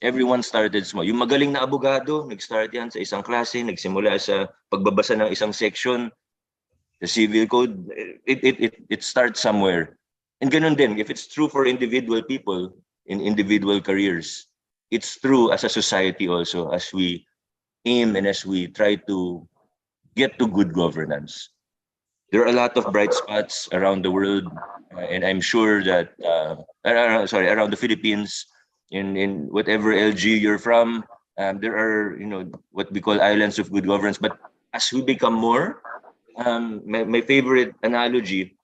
everyone started small. Yung magaling na abogado, nag-start yan sa isang klase, nagsimula sa pagbabasa ng isang section, the civil code, it starts somewhere. And ganun din, if it's true for individual people in individual careers, it's true as a society also, as we aim and as we try to get to good governance. There are a lot of bright spots around the world, and I'm sure that, around the Philippines, in whatever LG you're from, there are, what we call islands of good governance. But as we become more, my favorite analogy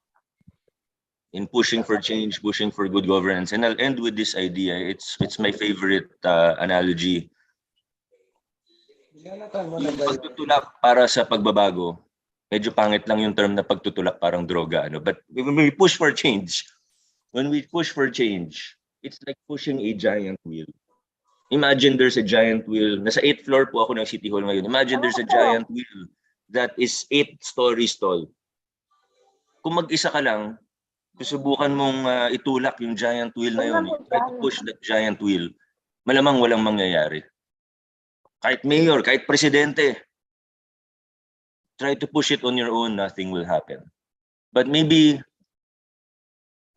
in pushing for change, pushing for good governance, and I'll end with this idea. It's my favorite analogy. Yung pagtutulak para sa pagbabago, medyo pangit lang yung term na pagtutulak parang droga, but when we push for change, it's like pushing a giant wheel. Imagine there's a giant wheel. Nasa 8th floor po ako ng City Hall ngayon. Imagine there's a giant wheel that is 8 stories tall. Kung mag-isa ka lang, susubukan mong itulak yung giant wheel na yun. You try to push that giant wheel. Malamang walang mangyayari. Kahit mayor, kahit presidente, try to push it on your own, nothing will happen. But maybe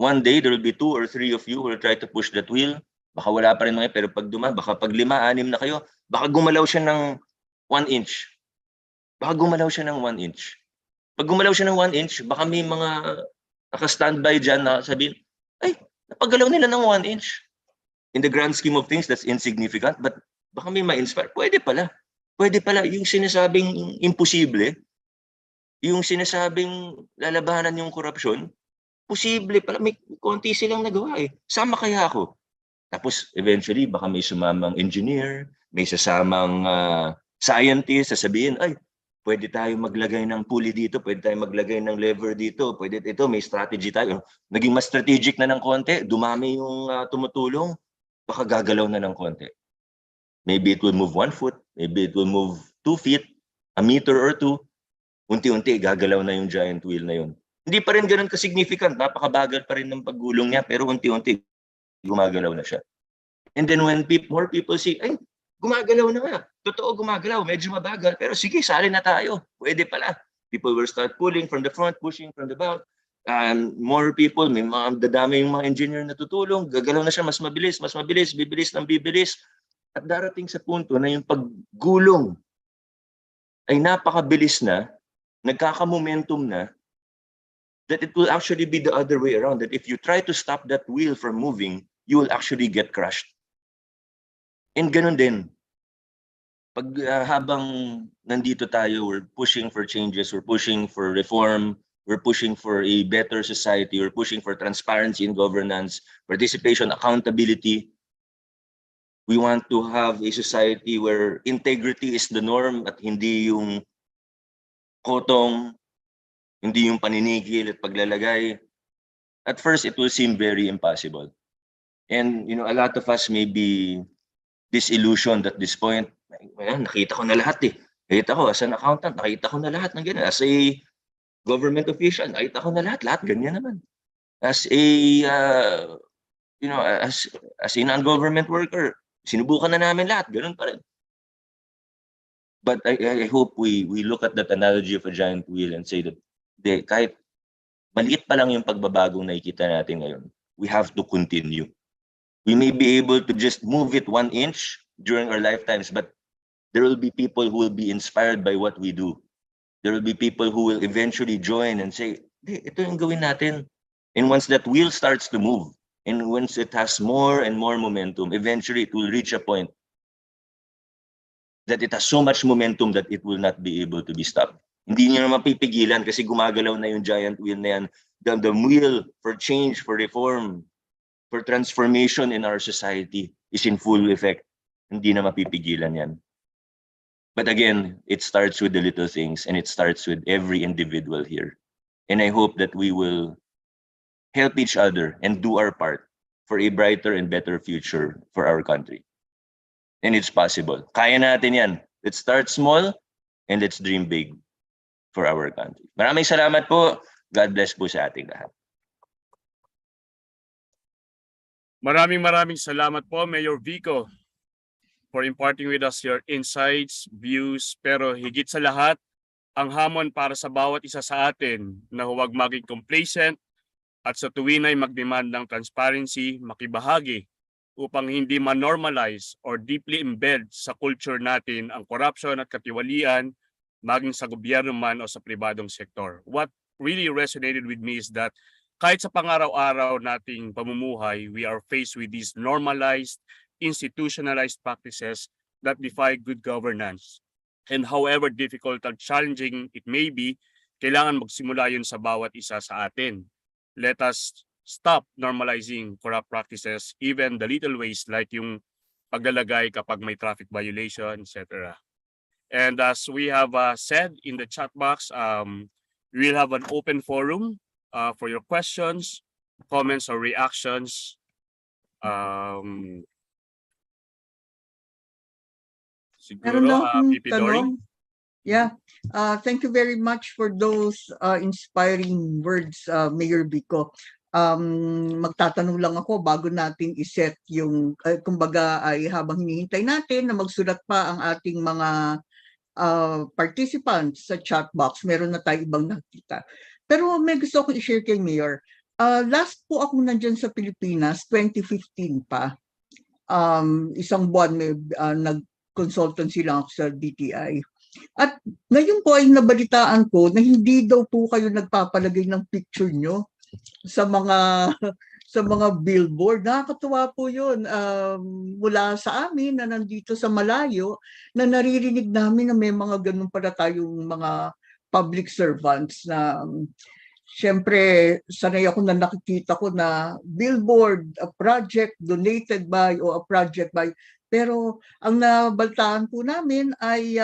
one day there will be 2 or 3 of you who will try to push that wheel. Baka wala pa rin mga, pero pag baka pag 5, 6 na kayo, baka gumalaw siya ng 1 inch. Baka gumalaw siya ng 1 inch. Pag gumalaw siya ng 1 inch, baka may mga naka-standby dyan na sabihin, ay, napagalaw nila ng 1 inch. In the grand scheme of things, that's insignificant, but baka may ma-inspire. Pwede pala. Yung sinasabing imposible, yung sinasabing lalabanan yung korupsyon, posible pala. May konti silang nagawa eh. Sama kaya ako. Tapos eventually, baka may sumamang engineer, may sasamang scientist, sasabihin, ay, pwede tayo maglagay ng pulley dito, pwede tayo maglagay ng lever dito, pwede ito, may strategy tayo. Naging mas strategic na ng konti, dumami yung tumutulong, baka gagalaw na ng konti. Maybe it will move 1 foot, maybe it will move 2 feet, a meter or 2. Unti-unti, gagalaw na yung giant wheel na yun. Hindi pa rin ganun ka-significant, napakabagal pa rin ng paggulong niya, pero unti-unti, gumagalaw na siya. And then when more people see, ay, gumagalaw na nga. Totoo, gumagalaw, medyo mabagal, pero sige, sali na tayo. Pwede pala. People will start pulling from the front, pushing from the back. More people, may mga dadami yung mga engineer na tutulong, gagalaw na siya, mas mabilis, bibilis ng bibilis. At darating sa punto na yung paggulong ay napakabilis na, nagkaka-momentum na, that it will actually be the other way around. That if you try to stop that wheel from moving, you will actually get crushed. And ganun din. Pag habang nandito tayo, we're pushing for changes, we're pushing for reform, we're pushing for a better society, we're pushing for transparency in governance, participation, accountability. We want to have a society where integrity is the norm at hindi yung kotong, hindi yung paninigil at paglalagay. At first, it will seem very impossible. And a lot of us may be disillusioned at this point. Nakita ko na lahat eh. Nakita ko as an accountant, nakita ko na lahat ng ganyan. As a government official, nakita ko na lahat ganyan naman. As a, as a non-government worker, sinubukan na namin lahat, ganun pa rin. But I hope we look at that analogy of a giant wheel and say that kahit maliit pa lang yung pagbabagong nakikita natin ngayon, we have to continue. We may be able to just move it 1 inch during our lifetimes, but there will be people who will be inspired by what we do. There will be people who will eventually join and say, ito yung gawin natin. And once that wheel starts to move, and once it has more and more momentum, eventually it will reach a point that it has so much momentum that it will not be able to be stopped. Hindi niya na mapipigilan kasi gumagalaw na yung giant wheel na yan. The wheel for change, for reform, for transformation in our society is in full effect. Hindi na mapipigilan yan. But again, it starts with the little things and it starts with every individual here. And I hope that we will help each other, and do our part for a brighter and better future for our country. And it's possible. Kaya natin yan. Let's start small and let's dream big for our country. Maraming salamat po. God bless po sa ating lahat. Maraming salamat po, Mayor Vico, for imparting with us your insights, views, pero higit sa lahat, ang hamon para sa bawat isa sa atin na huwag maging complacent at sa tuwin ay mag-demand ng transparency, makibahagi upang hindi ma-normalize or deeply embed sa culture natin ang corruption at katiwalian, maging sa gobyerno man o sa pribadong sektor. What really resonated with me is that kahit sa pang-araw-araw nating pamumuhay, we are faced with these normalized, institutionalized practices that defy good governance. And however difficult and challenging it may be, kailangan magsimula yun sa bawat isa sa atin. Let us stop normalizing corrupt practices, even the little ways like yung paglalagay kapag may traffic violation, etc. And as we have said in the chat box, we will have an open forum for your questions, comments, or reactions. Meron lang Siguro, akong PP Dory. tanong. Yeah. Thank you very much for those inspiring words, Mayor Vico. Magtatanong lang ako bago natin iset yung, kumbaga ay habang hinihintay natin na magsulat pa ang ating mga participants sa chat box, meron na tayo ibang nakita. Pero may gusto akong i-share kay Mayor. Last po ako nandyan sa Pilipinas, 2015 pa. Isang buwan may nag-consultancy lang ako sa DTI. At ngayon po ay nabalitaan ko na hindi daw po kayo nagpapalagay ng picture nyo sa mga billboard. Nakakatuwa po yun. Mula sa amin na nandito sa malayo, na naririnig namin na may mga ganun pala tayong mga public servants na siyempre sanay ako na nakikita ko na billboard, a project donated by o a project by. Pero ang nabaltaan po namin ay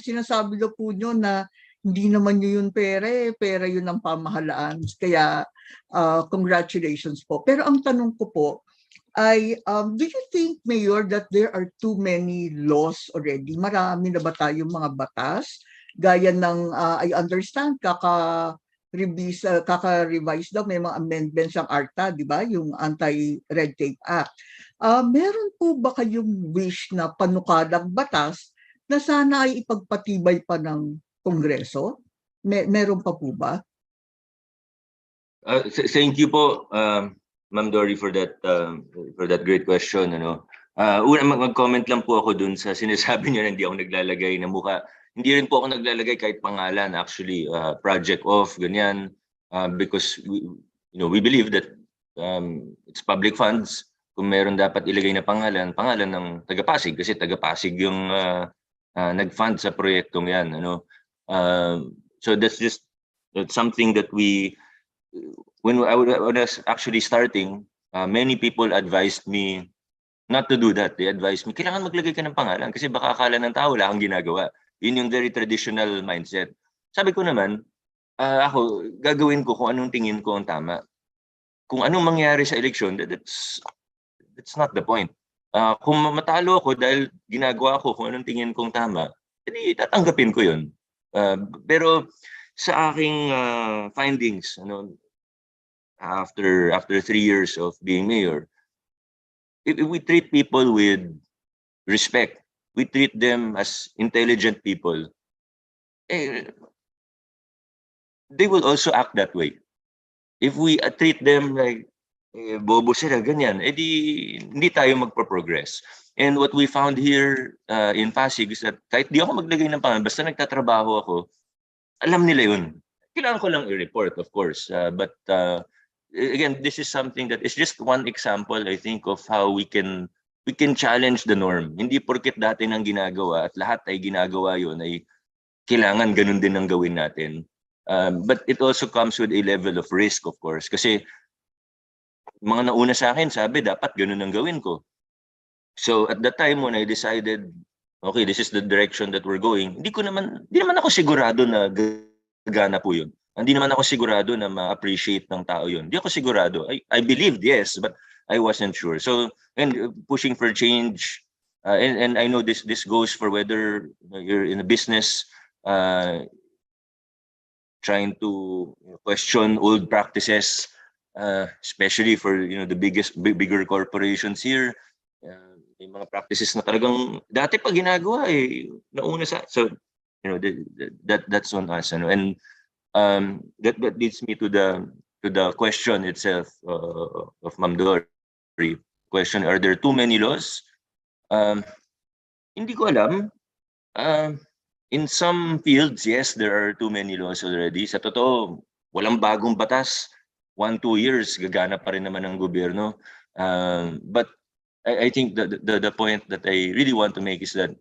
sinasabi daw po nyo na hindi naman nyo yun pera yun ang pamahalaan. Kaya congratulations po. Pero ang tanong ko po ay, do you think, Mayor, that there are too many laws already? Marami na ba tayong mga batas? Gaya ng, I understand, kaka-revise daw, may mga amendments ang ARTA, di ba? Yung Anti-Red Tape Act. Meron po ba kayong wish na panukalang batas na sana ay ipagpatibay pa ng Kongreso? Meron pa po ba? Thank you po, Ma'am Dory, for that great question. Una, mag-comment lang po ako dun sa sinasabi niyo na hindi ako naglalagay ng mukha. Hindi rin po ako naglalagay kahit pangalan, actually, project off, ganyan, because we believe that it's public funds. Kung meron dapat ilagay na pangalan ng taga-Pasig, kasi taga-Pasig yung nag-fund sa proyektong yan. So that's something that when I was actually starting, many people advised me not to do that. They advised me, kailangan maglagay ka ng pangalan kasi baka akala ng tao wala kang ginagawa. Yun yung very traditional mindset. Sabi ko naman, ako, gagawin ko kung anong tingin ko ang tama. Kung anong mangyari sa eleksyon, that's not the point. Kung matalo ako dahil ginagawa ko kung anong tingin kong tama, edi tatanggapin ko yun. Pero sa aking findings, after 3 years of being mayor, if we treat people with respect, we treat them as intelligent people, they will also act that way. If we treat them like bobo sila, ganyan, edi hindi tayo magpa-progress. And what we found here in Pasig is that kahit di ako maglagay ng pangalan, basta nagtatrabaho ako, alam nila yun. Kailangan ko lang i-report, of course. But again, this is something that is just one example, I think, of how we can challenge the norm. Hindi porket dati nang ginagawa at lahat ay ginagawa yun, ay kailangan ganun din ang gawin natin. But it also comes with a level of risk, of course. Kasi mga nauna sa akin, sabi, dapat ganun ang gawin ko. So at that time when I decided, okay, this is the direction that we're going, hindi naman ako sigurado na gagana po yun. hindi naman ako sigurado na ma-appreciate ng tao yun. Hindi ako sigurado. I believed, yes, but I wasn't sure. So, and pushing for change, and I know this goes for whether you're in a business, trying to question old practices, especially for the bigger corporations here. May mga practices na talagang dati pa ginagawa nauna sa, so that's on us, and that leads me to the question itself of Ma'am Dory. Question: are there too many laws? Hindi ko alam. In some fields, yes, there are too many laws already. Sa totoo, walang bagong batas. 1-2 years, gagana pa rin naman ang gobyerno. But I think the point that I really want to make is that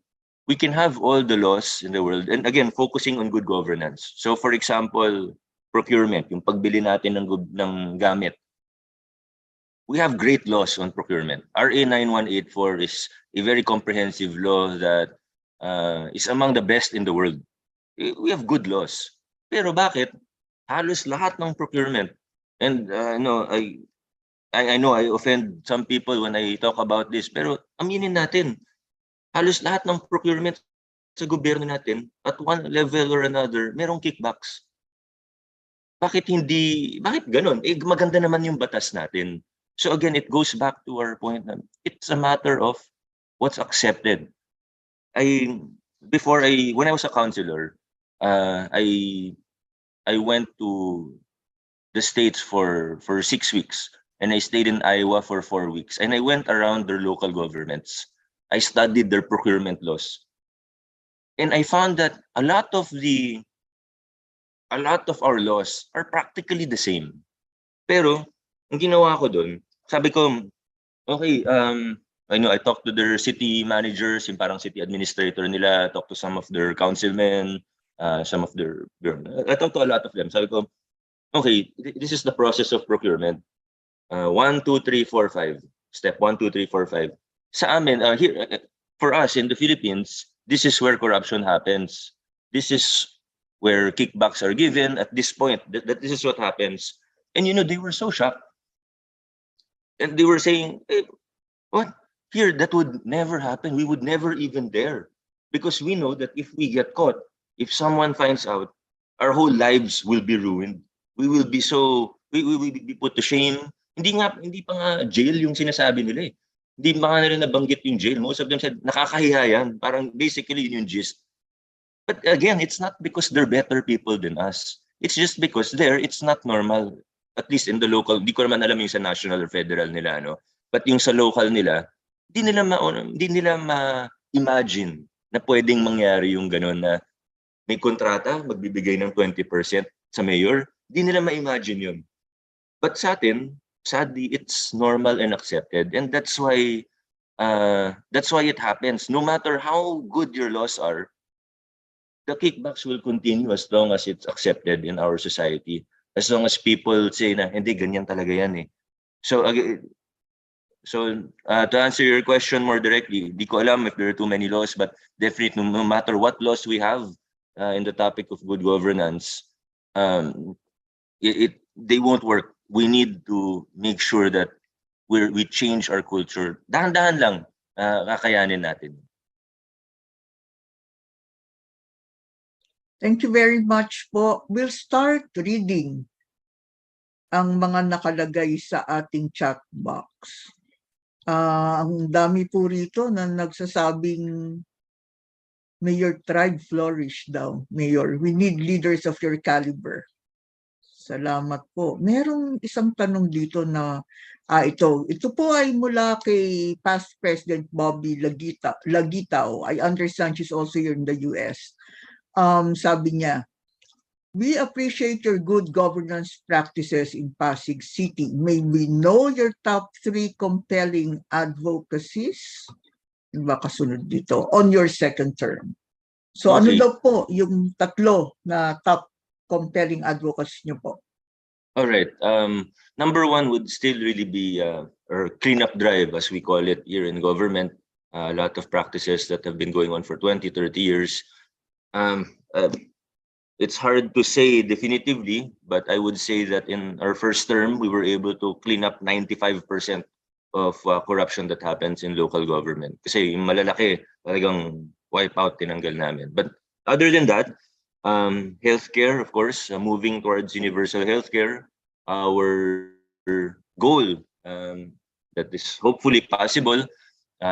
we can have all the laws in the world, and again, focusing on good governance. So for example, procurement, yung pagbili natin ng gamit. We have great laws on procurement. RA 9184 is a very comprehensive law that is among the best in the world. We have good laws. Pero bakit? Halos lahat ng procurement. And no, I know I offend some people when I talk about this, pero aminin natin, halos lahat ng procurement sa gobyerno natin, at one level or another, merong kickbacks. Bakit ganun? Maganda naman yung batas natin. So again, it goes back to our point na it's a matter of what's accepted. When I was a counselor, I went to the States for 6 weeks, and I stayed in Iowa for 4 weeks, and I went around their local governments. I studied their procurement laws, and I found that a lot of our laws are practically the same. Pero ang ginawa ko doon, sabi ko, okay, I know I talked to their city managers, yung parang city administrator nila, talked to some of their councilmen, some of their, I talked to a lot of them. Sabi ko, okay, this is the process of procurement. 1, 2, 3, 4, 5. Step 1, 2, 3, 4, 5. Sa amin, here, for us in the Philippines, this is where corruption happens. This is where kickbacks are given at this point. That this is what happens. And they were so shocked. And they were saying, hey, what? Here, that would never happen. We would never even dare. Because we know that if we get caught, if someone finds out, our whole lives will be ruined. We will be put to shame. Hindi pa nga jail yung sinasabi nila eh. Hindi pa nga nila nabanggit yung jail. Most of them said, nakakahiya yan. Parang basically yun yung gist. But again, it's not because they're better people than us. It's just because it's not normal. At least in the local, di ko naman alam yung sa national or federal nila, no? But yung sa local nila, di nila ma-imagine na pwedeng mangyari yung gano'n na may kontrata, magbibigay ng 20% sa mayor. Di nila ma-imagine yun. But sa atin, sadly, it's normal and accepted. And that's why it happens. No matter how good your laws are, the kickbacks will continue as long as it's accepted in our society. As long as people say na, hindi, ganyan talaga yan eh. So, to answer your question more directly, di ko alam if there are too many laws, but definitely no matter what laws we have in the topic of good governance, they won't work. We need to make sure that we change our culture. Dahan-dahan lang, kakayanin natin. Thank you very much po. We'll start reading ang mga nakalagay sa ating chat box. Ang dami po rito na nagsasabing Mayor, tribe flourish daw. Mayor, we need leaders of your caliber. Salamat po. Merong isang tanong dito na ito po ay mula kay past President Bobby Lagitao. I understand she's also here in the US. Sabi niya, we appreciate your good governance practices in Pasig City. May we know your top 3 compelling advocacies? Baka sunod dito, on your second term. So Okay. ano daw po yung 3 na top compelling advocacies niyo po? All right. Number 1 would still really be our cleanup drive, as we call it here in government. A lot of practices that have been going on for 20, 30 years. it's hard to say definitively, but I would say that in our first term, we were able to clean up 95% of corruption that happens in local government. Kasi yung malalaki, talagang wipe out, tinanggal namin. But other than that, healthcare, of course, moving towards universal healthcare, our goal that is hopefully possible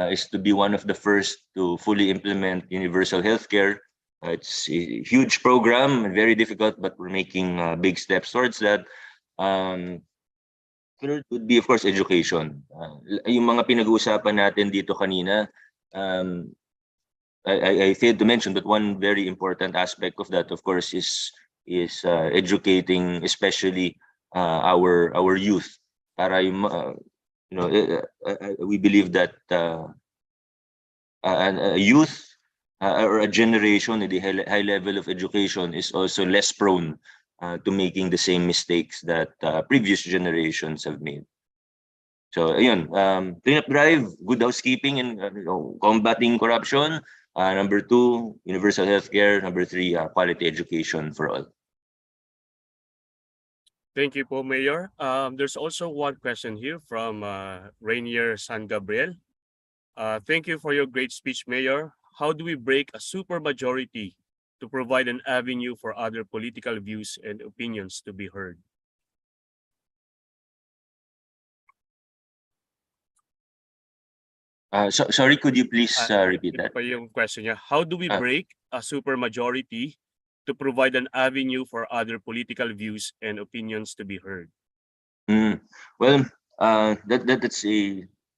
is to be one of the first to fully implement universal healthcare. It's a huge program and very difficult, but we're making big steps towards that. Third would be, of course, education. Yung mga pinag-uusapan natin dito kanina, I failed to mention that one very important aspect of that, of course, is educating, especially our youth. Para yung, we believe that a youth or a generation with a high level of education is also less prone to making the same mistakes that previous generations have made. So, ayun, cleanup drive, good housekeeping, and combating corruption. Number 2, universal healthcare. Number 3, quality education for all. Thank you po, Mayor. There's also one question here from Rainier San Gabriel. Thank you for your great speech, Mayor. How do we break a supermajority to provide an avenue for other political views and opinions to be heard? Sorry, could you please repeat that? Ito pa yung question niya. How do we break a supermajority to provide an avenue for other political views and opinions to be heard? Well, that's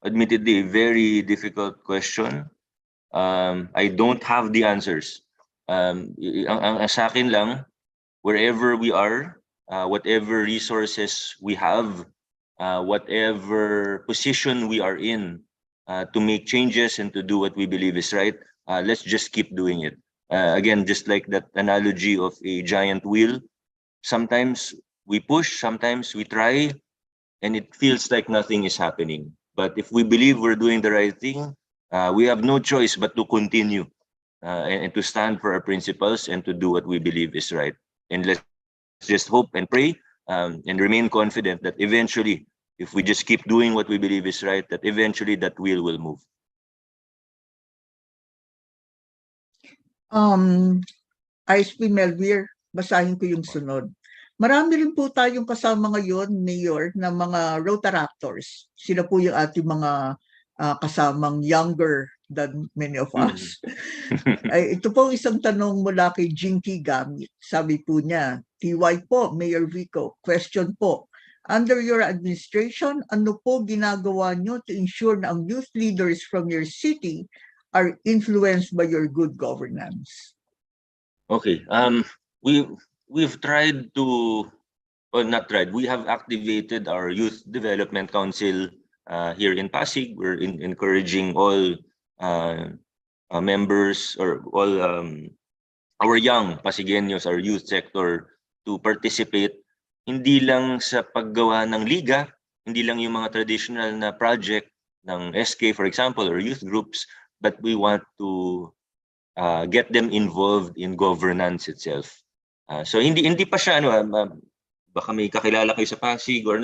admittedly a very difficult question. I don't have the answers. Ang sa akin lang, wherever we are, whatever resources we have, whatever position we are in, to make changes and to do what we believe is right, let's just keep doing it. Again, just like that analogy of a giant wheel, sometimes we push, sometimes we try, and it feels like nothing is happening. But if we believe we're doing the right thing, we have no choice but to continue and to stand for our principles and to do what we believe is right. And let's just hope and pray and remain confident that eventually, if we just keep doing what we believe is right, that eventually that wheel will move. ISP Melvir, basahin ko yung sunod. Marami rin po tayong kasama ngayon, Mayor, na mga Rotaractors. Sila po yung ating mga kasamang younger than many of us. Ay, ito po isang tanong mula kay Jinky Gamit. Sabi po niya, TY po, Mayor Vico, question po. Under your administration, ano po ginagawa nyo to ensure na ang youth leaders from your city are influenced by your good governance? Okay, we've tried to, well, not tried, we have activated our Youth Development Council here in Pasig. We're encouraging all members or all our young Pasigueños, our youth sector, to participate hindi lang sa paggawa ng liga, hindi lang yung mga traditional na project ng SK, for example, or youth groups, but we want to get them involved in governance itself. So hindi pa siya baka may kakilala kayo sa Pasig or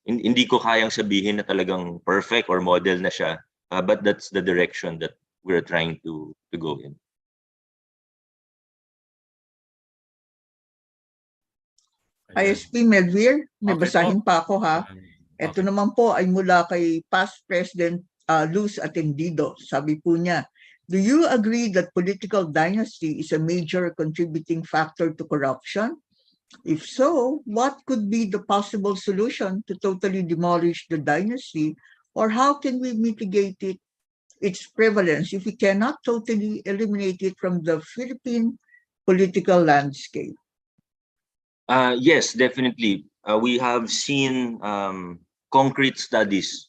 hindi ko kayang sabihin na talagang perfect or model na siya, but that's the direction that we're trying to go in. ISP Melvir, may Okay basahin po. pa ako ha. Ito Okay. naman po ay mula kay past President Luz Atendido. Sabi po niya, do you agree that political dynasty is a major contributing factor to corruption? If so, what could be the possible solution to totally demolish the dynasty, or how can we mitigate its prevalence if we cannot totally eliminate it from the Philippine political landscape? Yes, definitely. We have seen concrete studies,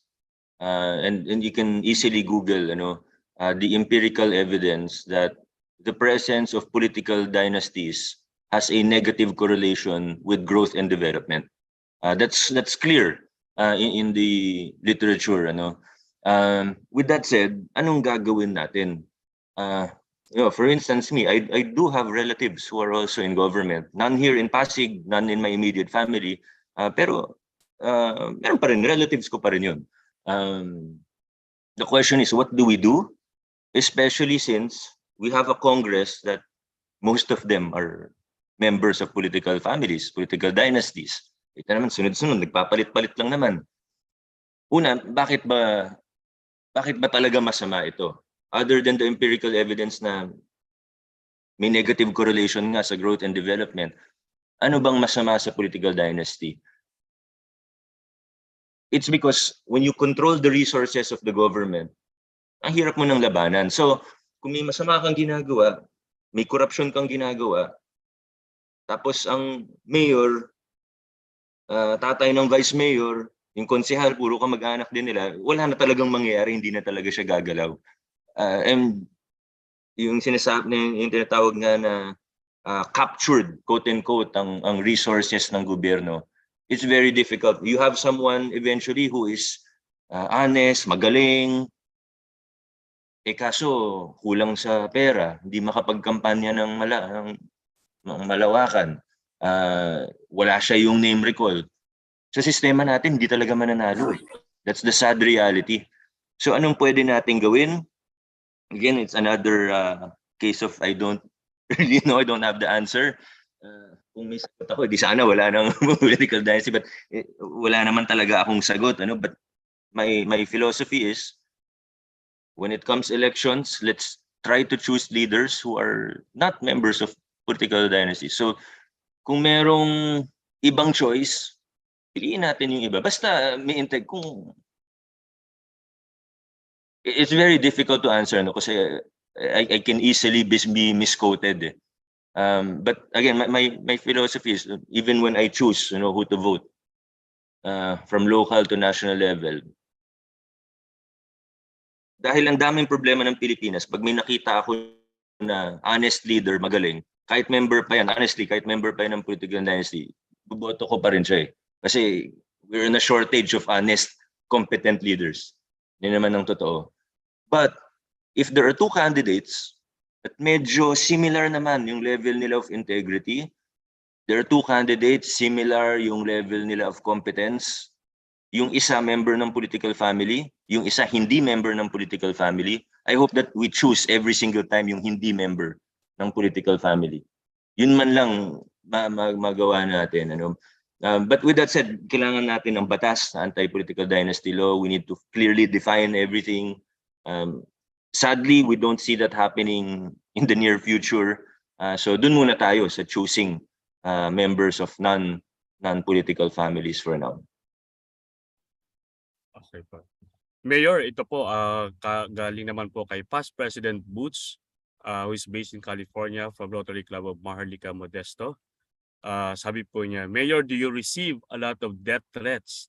and you can easily Google, the empirical evidence that the presence of political dynasties has a negative correlation with growth and development. That's clear in the literature. With that said, anong gagawin natin? For instance, me, I do have relatives who are also in government. None here in Pasig, none in my immediate family. Pero meron pa rin, relatives ko pa rin yun. The question is, what do we do? Especially since we have a Congress that most of them are members of political families, political dynasties. Ito naman, sunod-sunod, nagpapalit-palit lang naman. Una, bakit ba talaga masama ito? Other than the empirical evidence na may negative correlation nga sa growth and development, ano bang masama sa political dynasty? It's because when you control the resources of the government, ang hirap mo ng labanan. So, kung may masama kang ginagawa, may corruption kang ginagawa, tapos ang mayor, tatay ng vice mayor, yung konsehal, puro kamag-anak din nila, wala na talagang mangyayari, hindi na talaga siya gagalaw. And yung sinasabi, yung tinatawag nga na captured, quote-unquote, ang resources ng gobyerno, it's very difficult. You have someone eventually who is honest, magaling, kaso kulang sa pera, hindi makapagkampanya ng malawakan. Wala siya yung name recall. Sa sistema natin, hindi talaga mananalo. That's the sad reality. So anong pwede natin gawin? Again, it's another case of I don't really know, I don't have the answer. Kung may sagot ako, di sana wala nang political dynasty, but wala naman talaga akong sagot. But my philosophy is, when it comes elections, let's try to choose leaders who are not members of political dynasty. So kung merong ibang choice, piliin natin yung iba. Basta may kung it's very difficult to answer, kasi I can easily be misquoted. But again, my philosophy is, even when I choose who to vote, from local to national level, dahil ang daming problema ng Pilipinas, pag may nakita ako na honest leader, magaling, kahit member pa yan, honestly, kahit member pa yan ng political dynasty, buboto ko pa rin siya. Kasi we're in a shortage of honest, competent leaders. Yan naman ang totoo. But if there are two candidates at medyo similar naman yung level nila of integrity, there are two candidates similar yung level nila of competence, yung isa member ng political family, yung isa hindi member ng political family, I hope that we choose every single time yung hindi member ng political family. Yun man lang magawa natin. But with that said, kailangan natin ng batas na anti-political dynasty law. We need to clearly define everything. Sadly, we don't see that happening in the near future. So dun muna tayo sa choosing members of non-political families for now. Okay po. Mayor, ito po, galing naman po kay past President Boots, who is based in California, from Rotary Club of Maharlika, Modesto. Sabi po niya, Mayor, do you receive a lot of death threats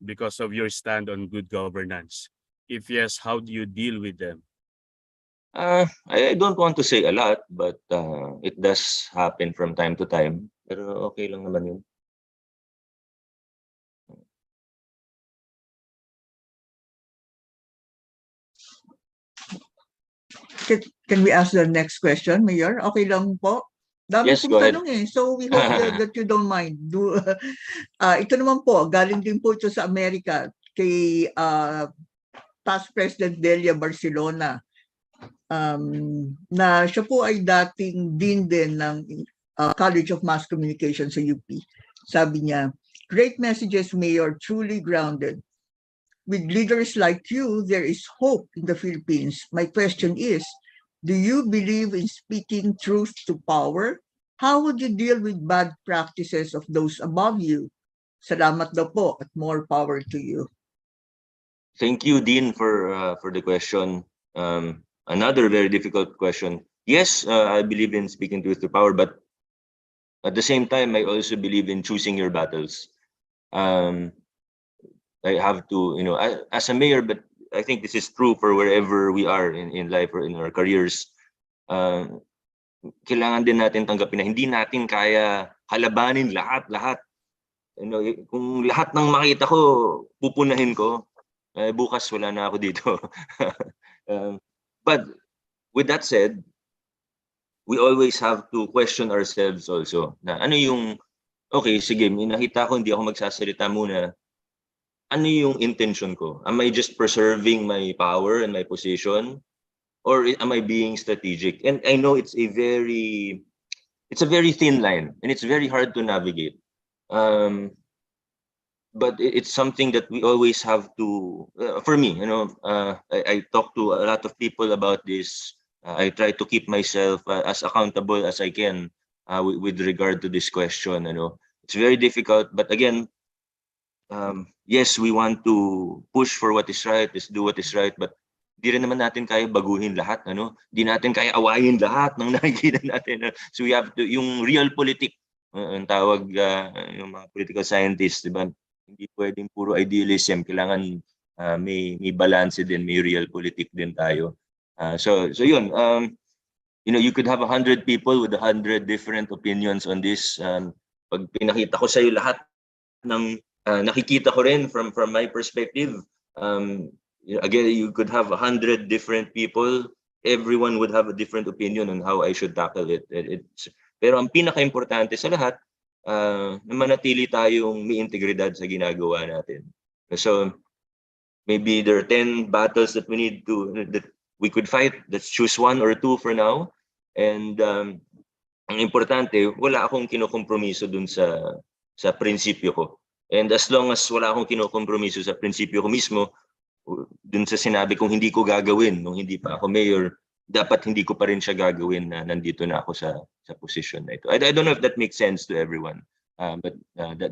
because of your stand on good governance? If yes, how do you deal with them? I don't want to say a lot, but it does happen from time to time. Pero okay lang naman yun. Can we ask the next question, Mayor? Okay lang po? Dami Yes, pong go ahead. tanong so we hope that you don't mind. Ito naman po, galing din po ito sa Amerika kay past President Delia Barcelona, na siya po ay dating dean din ng College of Mass Communication sa UP. Sabi niya, great messages, Mayor, truly grounded. With leaders like you, there is hope in the Philippines. My question is, do you believe in speaking truth to power? How would you deal with bad practices of those above you? Salamat daw po at more power to you. Thank you, Dean, for the question. Another very difficult question. Yes, I believe in speaking truth to power, but at the same time, I also believe in choosing your battles. I have to, as a mayor, but I think this is true for wherever we are in life or in our careers. Kailangan din natin tanggapin na hindi natin kaya halabanin lahat. Kung lahat ng makita ko, pupunahin ko, bukas wala na ako dito. But with that said, we always have to question ourselves also na ano yung, okay, sige, may nakita ko hindi ako magsasalita muna. Ano yung intention ko? Am I just preserving my power and my position? Or am I being strategic? And I know it's a very thin line and it's very hard to navigate. But it's something that we always have to, for me, I talk to a lot of people about this. I try to keep myself as accountable as I can with regard to this question. It's very difficult, but again, yes, we want to push for what is right, let's do what is right, but di rin naman natin kaya baguhin lahat, Di natin kaya awayin lahat ng nakikita natin. So we have to, yung real politic, ang tawag yung mga political scientists, di ba? Hindi pwedeng puro idealism, kailangan may balance din, may real politic din tayo. So yun, you could have 100 people with 100 different opinions on this. Pag pinakita ko sa iyo lahat ng nakikita ko rin from my perspective, again, you could have 100 different people. Everyone would have a different opinion on how I should tackle it. Pero ang pinaka-importante sa lahat, na manatili tayong may integridad sa ginagawa natin. So maybe there are 10 battles that we could fight. Let's choose 1 or 2 for now. And ang importante, wala akong kinokompromiso dun sa prinsipyo ko. And as long as wala akong kinokompromiso sa prinsipyo ko mismo, dun sa sinabi kong hindi ko gagawin nung hindi pa ako mayor, dapat hindi ko pa rin siya gagawin na nandito na ako sa position na ito. I don't know if that makes sense to everyone, but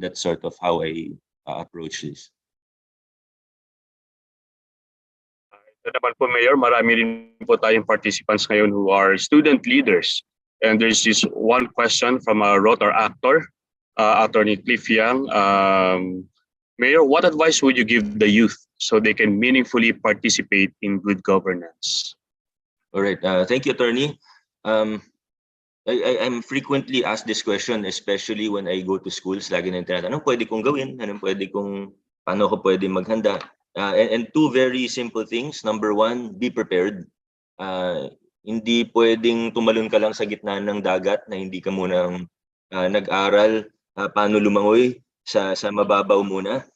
that's sort of how I approach this. Ito naman po, Mayor, marami rin po tayong participants ngayon who are student leaders. And there's this one question from a Rotor actor, Attorney Cliff Young. Mayor, what advice would you give the youth so they can meaningfully participate in good governance? All right. Thank you, Attorney. I'm frequently asked this question, especially when I go to schools. Lagi nang tinatanong, anong pwede kong gawin? Paano ko pwede maghanda? And 2 very simple things. Number 1, be prepared. Hindi pwedeng tumalon ka lang sa gitna ng dagat na hindi ka munang nag-aral paano lumangoy sa mababaw muna.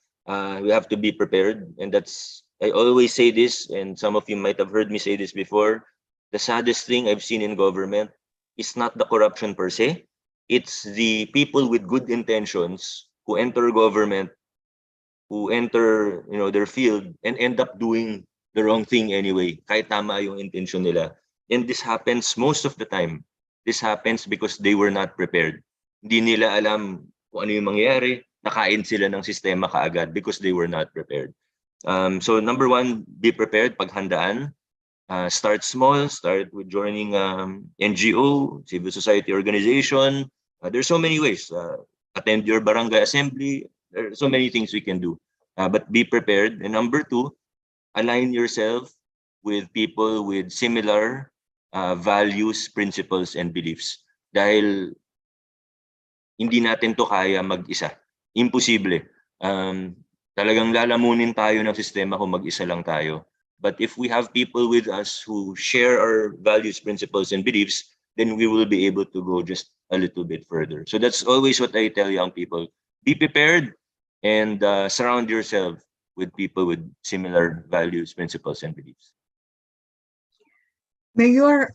We have to be prepared, and I always say this, and some of you might have heard me say this before. The saddest thing I've seen in government is not the corruption per se. It's the people with good intentions who enter government, who enter their field and end up doing the wrong thing anyway, kahit tama yung intention nila. And this happens most of the time. This happens because they were not prepared. Hindi nila alam kung ano yung mangyayari, nakain sila ng sistema kaagad because they were not prepared. So number 1, be prepared, paghandaan. Start small, start with joining NGO, civil society organization. There's so many ways. Attend your barangay assembly. There are so many things we can do. But be prepared. And number 2, align yourself with people with similar values, principles, and beliefs. Dahil hindi natin to kaya mag-isa. Imposible. Talagang lalamunin tayo ng sistema kung mag-isa lang tayo. But if we have people with us who share our values, principles, and beliefs, then we will be able to go just a little bit further. So that's always what I tell young people. Be prepared and surround yourself with people with similar values, principles, and beliefs. Mayor,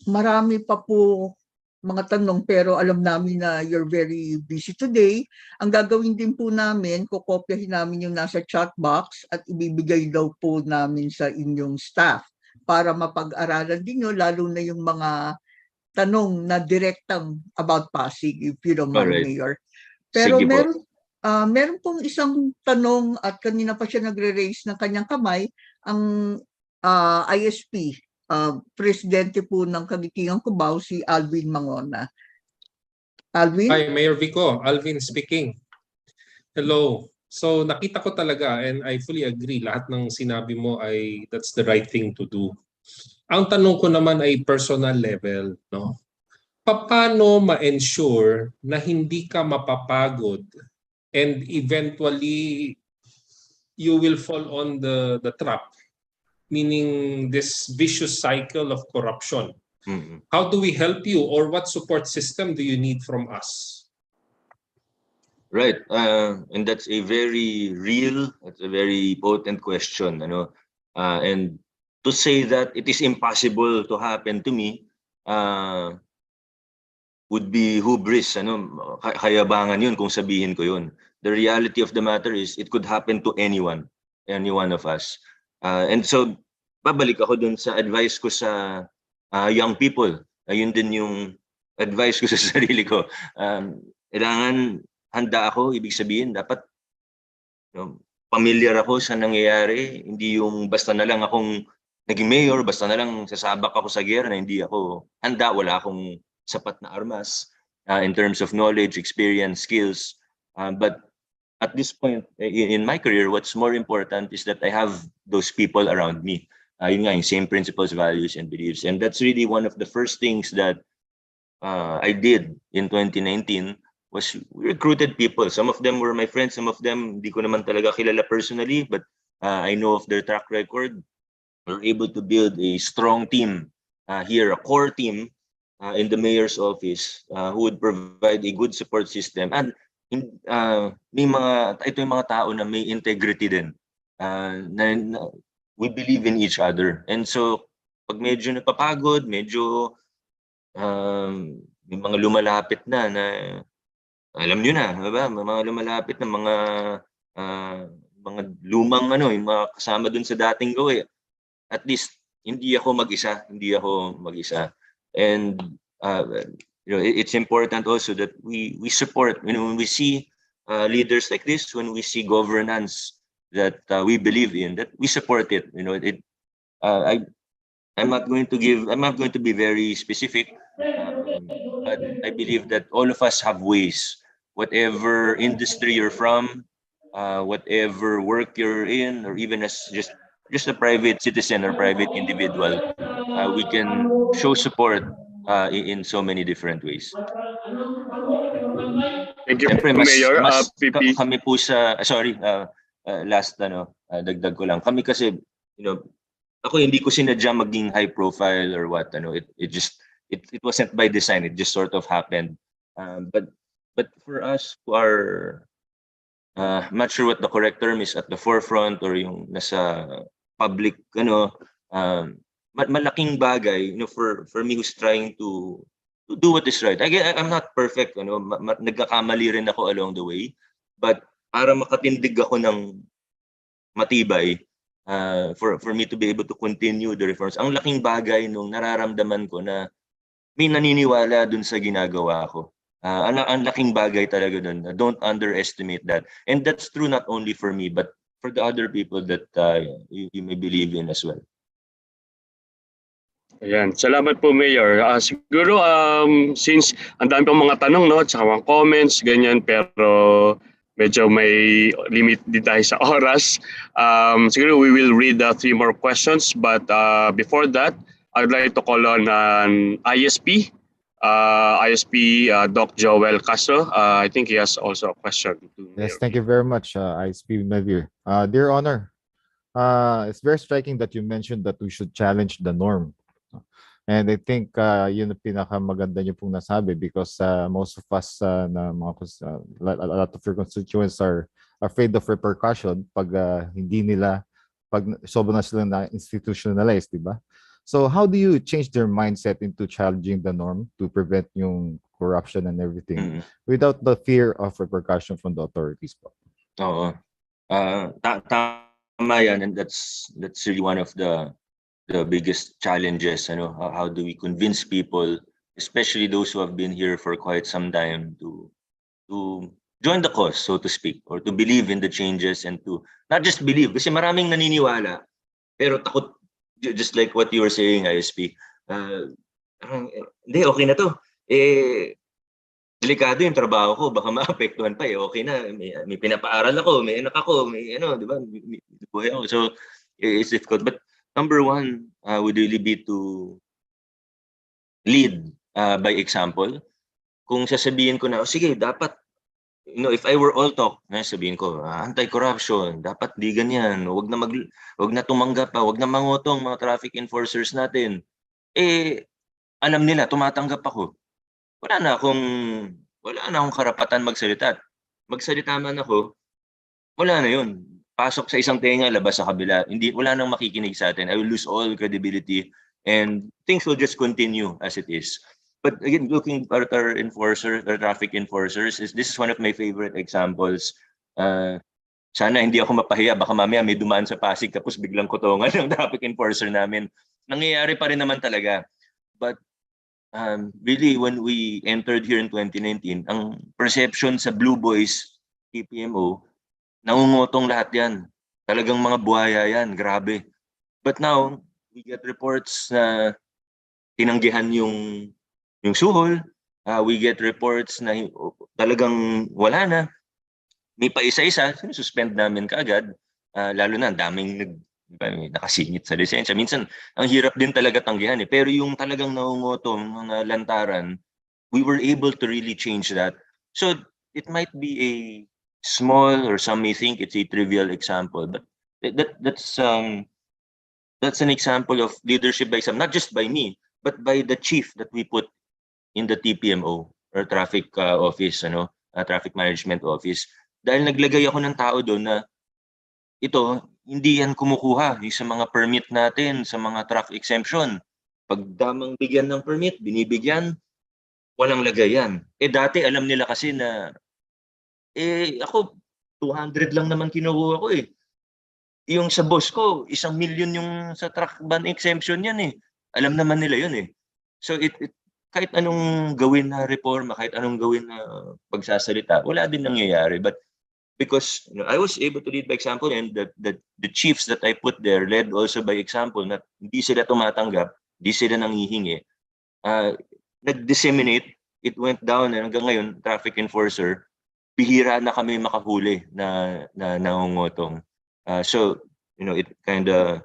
marami pa po mga tanong pero alam namin na you're very busy today. Ang gagawin din po namin, kokopyahin namin yung nasa chat box at ibibigay daw po namin sa inyong staff para mapag-aralan din nyo, lalo na yung mga tanong na direktang about Pasig, if you don't mind, Alright. Mayor. Pero Sige po. meron pong isang tanong at kanina pa siya nagre-raise ng kanyang kamay, ang ISP, presidente po ng Kagitingang Cubao, si Alvin Mangona. Alvin? Hi, Mayor Vico. Alvin speaking. Hello. So nakita ko talaga and I fully agree, lahat ng sinabi mo ay that's the right thing to do. Ang tanong ko naman ay personal level, no? Paano ma-ensure na hindi ka mapapagod and eventually you will fall on the trap, meaning this vicious cycle of corruption How do we help you, or what support system do you need from us? Right. And that's a very real, that's a very potent question. And to say that it is impossible to happen to me would be hubris. Kayabangan yun kung sabihin ko yun. The reality of the matter is it could happen to anyone, any one of us. And so, babalik ako dun sa advice ko sa young people. Ayun din yung advice ko sa sarili ko. Kailangan handa ako, ibig sabihin, dapat familiar ako sa nangyayari. Hindi yung basta na lang akong naging mayor, basta na lang sasabak ako sa gera na hindi ako handa, wala akong sapat na armas in terms of knowledge, experience, skills. But at this point in my career, what's more important is that I have those people around me. Yun nga, yung same principles, values, and beliefs. And that's really one of the first things that I did in 2019 was we recruited people. Some of them were my friends, some of them hindi ko naman talaga kilala personally, but I know of their track record. We're able to build a strong team here, a core team in the mayor's office who would provide a good support system. And ito yung mga tao na may integrity din. We believe in each other. And so, pag medyo napapagod, medyo may mga lumalapit na alam nyo na, diba? Mga lumalapit na mga lumang yung mga kasama dun sa dating gawe. At least, hindi ako mag-isa. And it's important also that we support, when we see leaders like this, when we see governance that we believe in, that we support it. I'm not going to be very specific, but I believe that all of us have ways, whatever industry you're from, whatever work you're in, or even as just a private citizen or private individual, we can show support in so many different ways. Thank you, Siyempre, Mayor. PP. kami po last dagdag ko lang. Kami kasi, ako hindi ko sinadya maging high profile or what, it wasn't by design, it just sort of happened. But for us who are I'm not sure what the correct term is, at the forefront or yung nasa public malaking bagay, for me who's trying to do what is right. I'm not perfect, nagkakamali rin ako along the way, but para makatindig ako ng matibay, for me to be able to continue the reforms. Ang laking bagay nung nararamdaman ko na may naniniwala dun sa ginagawa ko. Ang laking bagay talaga dun. Don't underestimate that. And that's true not only for me, but for the other people that you may believe in as well. Ayan, salamat po, Mayor. Siguro, since ang dami pong mga tanong, tsaka mga comments, ganyan, pero medyo may limit din tayo sa oras. Siguro we will read 3 more questions, but before that, I'd like to call on an ISP, Doc Joel Castro. I think he has also a question. Yes, thank you very much, ISP Mavir. Dear Honor, it's very striking that you mentioned that we should challenge the norm. And I think yun ang pinakamaganda niyo pong nasabi, because most of us a lot of your constituents are afraid of repercussion pag sobrang na sila na institutionalized, di ba? So how do you change their mindset into challenging the norm to prevent yung corruption and everything without the fear of repercussion from the authorities po? Oo. Tama yan, and that's really one of the biggest challenges. How do we convince people, especially those who have been here for quite some time, to join the cause, so to speak, or to believe in the changes, and to not just believe, kasi maraming naniniwala pero takot, just like what you were saying, ISP. Hindi, okay na to. Delikado yung trabaho ko, baka maapektuhan pa okay na, may pinapaaral ako, may anak ako, may di ba? Buhay ako. So it's difficult, but number one would really be to lead by example. Kung sasabihin ko na, sige, dapat, if I were all talk, sabihin ko, anti-corruption, dapat di ganyan, wag na tumanggap pa, wag na mangutong mga traffic enforcers natin. alam nila tumatanggap ako. Wala na akong karapatan magsalita. Magsalita man ako, wala na yun. Pasok sa isang tenga, labas sa kabila. Wala nang makikinig sa atin. I will lose all credibility and things will just continue as it is. But again, looking at our enforcers, our traffic enforcers, this is one of my favorite examples. Sana hindi ako mapahiya. Baka mamaya may dumaan sa Pasig tapos biglang kutongan ng traffic enforcer namin. Nangyayari pa rin naman talaga. But really, when we entered here in 2019, ang perception sa Blue Boys, TPMO, nangungutong lahat yan. Talagang mga buhaya yan. Grabe. But now, we get reports na tinanggihan yung suhol. We get reports na talagang wala na. May pa isa-isa, suspend namin kaagad. Lalo na, daming nakasingit sa lisensya. Minsan, ang hirap din talaga tanggihan eh. Pero yung talagang nangungutong na lantaran, we were able to really change that. So, it might be a small, or some may think it's a trivial example, but that's an example of leadership by some, not just by me, but by the chief that we put in the TPMO or traffic office, traffic management office. Dahil naglagay ako ng tao doon na ito, hindi yan kumukuha sa mga permit natin, sa mga truck exemption. Pag damang bigyan ng permit, binibigyan, walang lagay yan. Dati alam nila kasi na ako 200 lang naman kinukuha ko eh. Yung sa boss ko, 1,000,000 yung sa truck ban exemption yan eh. Alam naman nila yun eh. So kahit anong gawin na reforma, kahit anong gawin na pagsasalita, wala din nangyayari. But because I was able to lead by example, and the chiefs that I put there led also by example, na hindi sila tumatanggap, hindi sila nanghihingi. Nag-disseminate, it went down, and hanggang ngayon, traffic enforcer, bihira na kami makahuli na nangungutong. So, it kind of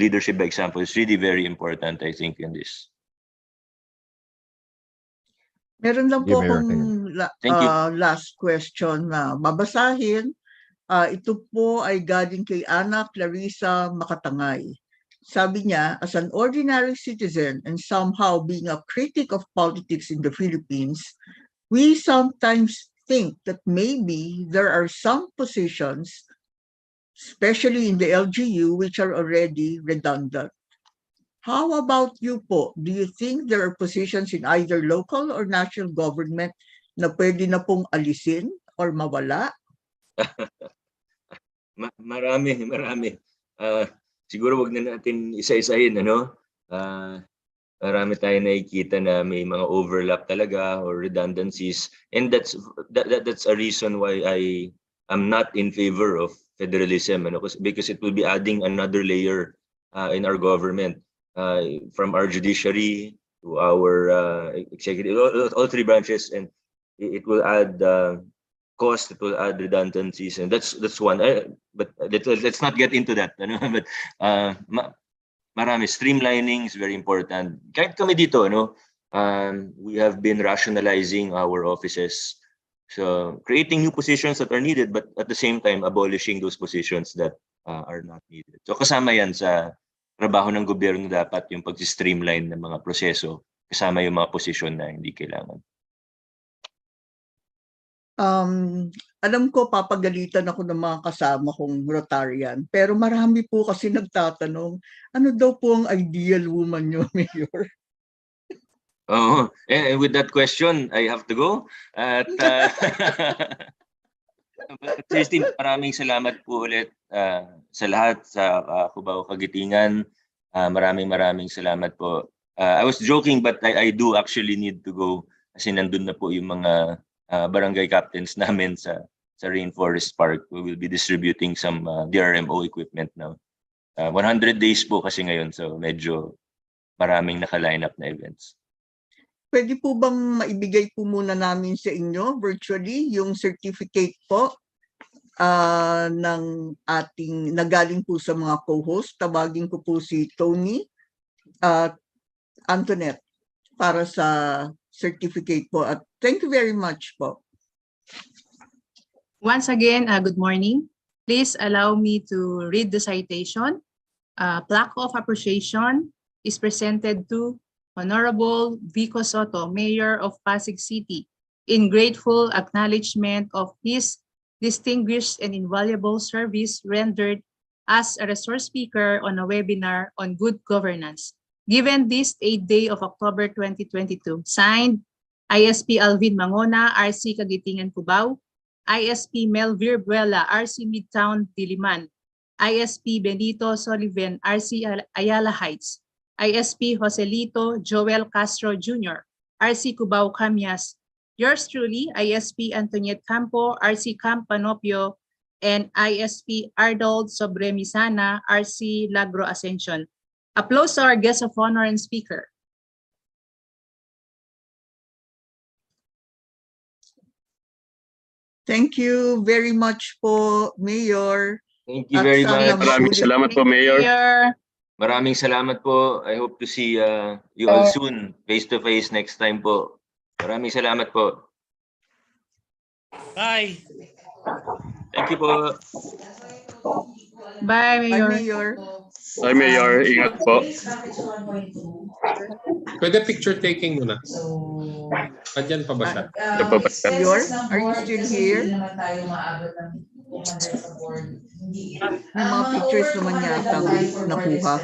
leadership by example is really very important, I think, in this. Meron lang po Mayor. akong Thank you. last question na babasahin. Ito po ay galing kay Ana Clarissa Makatangay. Sabi niya, as an ordinary citizen and somehow being a critic of politics in the Philippines, we sometimes think that maybe there are some positions, especially in the LGU, which are already redundant. How about you po? Do you think there are positions in either local or national government na pwede na pong alisin or mawala? Marami. Siguro wag na natin isa-isahin, marami tayo nakikita na may mga overlap talaga or redundancies, and that's a reason why I am not in favor of federalism, because it will be adding another layer in our government, from our judiciary to our executive, all three branches, and it will add cost, it will add redundancies, and that's one. But let's not get into that. But marami. Streamlining is very important. Kahit kami dito, we have been rationalizing our offices. So creating new positions that are needed, but at the same time abolishing those positions that are not needed. So kasama yan sa trabaho ng gobyerno, dapat yung pag-streamline ng mga proseso, kasama yung mga posisyon na hindi kailangan. Alam ko papagalitan ako ng mga kasama kong Rotarian, pero marami po kasi nagtatanong, ano daw po ang ideal woman nyo, Mayor? Oh, and with that question, I have to go. At seriously, maraming salamat po ulit sa lahat, sa Cubao Kagitingan. Maraming salamat po. I was joking, but I do actually need to go kasi nandun na po yung mga barangay captains namin sa Rainforest Park. We will be distributing some DRMO equipment now. 100 days po kasi ngayon, so medyo maraming naka-line up na events. Pwede po bang maibigay po muna namin sa inyo virtually yung certificate po ng ating nagaling po sa mga co-host? Tawagin ko po si Tony Antoinette para sa certificate po. At thank you very much po. Once again, good morning. Please allow me to read the citation. Plaque of appreciation is presented to Honorable Vico Sotto, Mayor of Pasig City, in grateful acknowledgement of his distinguished and invaluable service rendered as a resource speaker on a webinar on good governance. Given this 8th day of October 2022, signed ISP Alvin Mangona, RC Kagitingan Cubao, ISP Melvir Buela, RC Midtown Diliman, ISP Benito Sullivan, RC Ayala Heights, ISP Joselito Joel Castro Jr., RC Cubao Camias, yours truly, ISP Antoniette Campo, RC Camp Panopio, and ISP Arnold Sobremisana, RC Lagro Ascension. Applause to our guest of honor and speaker. Thank you very much po, Mayor. Thank you At very sana much. Maraming maulit- salamat po, Mayor. Maraming salamat po. I hope to see you all soon, face to face next time po. Maraming salamat po. Bye. Thank you po. Bye, Bye, Mayor. Mayor. Hi, Mayor. Ingat po. Pwede picture taking muna. Andyan pa ba siya? Ito po ba? Mayor, are you still here? May mga pictures naman yata nakuha.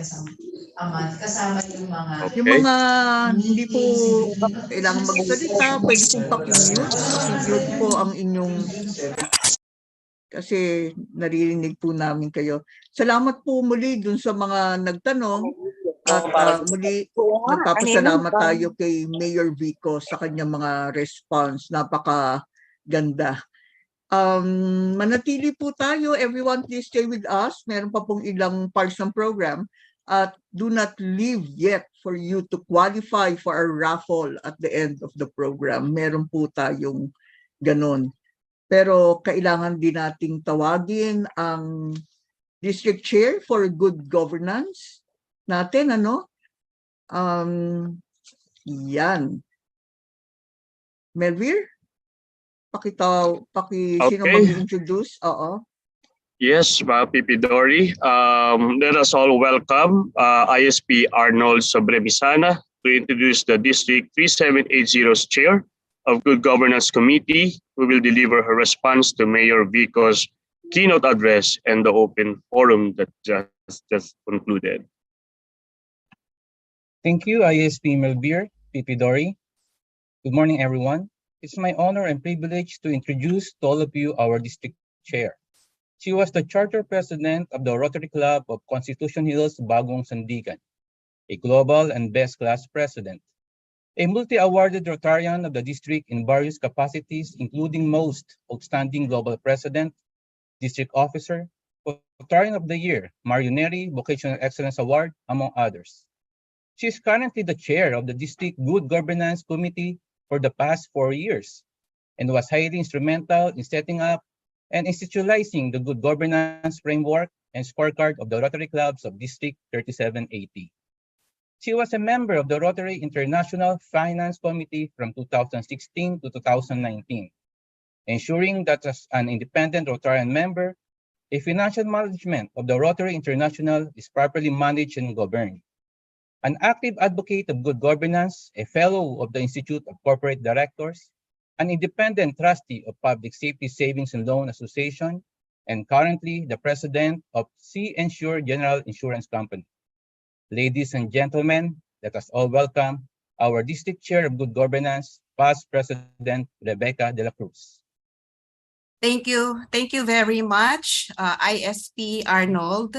Yung Okay. mga hindi po kailangan magsalita, pwede pong pakimute. Pakimute po ang inyong kasi naririnig po namin kayo. Salamat po muli dun sa mga nagtanong at muli nagpapasalamat tayo kay Mayor Vico sa kanyang mga response. Napakaganda. Manatili po tayo. Everyone, please stay with us. Meron pa pong ilang parts ng program. At do not leave yet for you to qualify for our raffle at the end of the program. Meron po tayong ganun. Pero kailangan din nating tawagin ang district chair for good governance natin, ano? Yan. Melvir? Sino Okay. mag-introduce? Oo. Yes, Pipi Dory. Let us all welcome ISP Arnold Sobremisana to introduce the District 3780's Chair of Good Governance Committee, who will deliver her response to Mayor Vico's keynote address and the open forum that just concluded. Thank you, ISP Melvir, PP Dory. Good morning, everyone. It's my honor and privilege to introduce to all of you our district chair. She was the charter president of the Rotary Club of Constitution Hills, Bagong Sandigan, a global and best-class president, a multi-awarded Rotarian of the district in various capacities, including most outstanding global president, district officer, Rotarian of the Year, Marioneri Vocational Excellence Award, among others. She is currently the chair of the District Good Governance Committee for the past 4 years and was highly instrumental in setting up and institutionalizing the good governance framework and scorecard of the Rotary Clubs of District 3780. She was a member of the Rotary International Finance Committee from 2016 to 2019, ensuring that as an independent Rotarian member, a financial management of the Rotary International is properly managed and governed. An active advocate of good governance, a fellow of the Institute of Corporate Directors, an independent trustee of Public Safety Savings and Loan Association, and currently the president of C-Insure General Insurance Company. Ladies and gentlemen, let us all welcome our District Chair of Good Governance, past President Rebecca de la Cruz. Thank you. Thank you very much, ISP Arnold.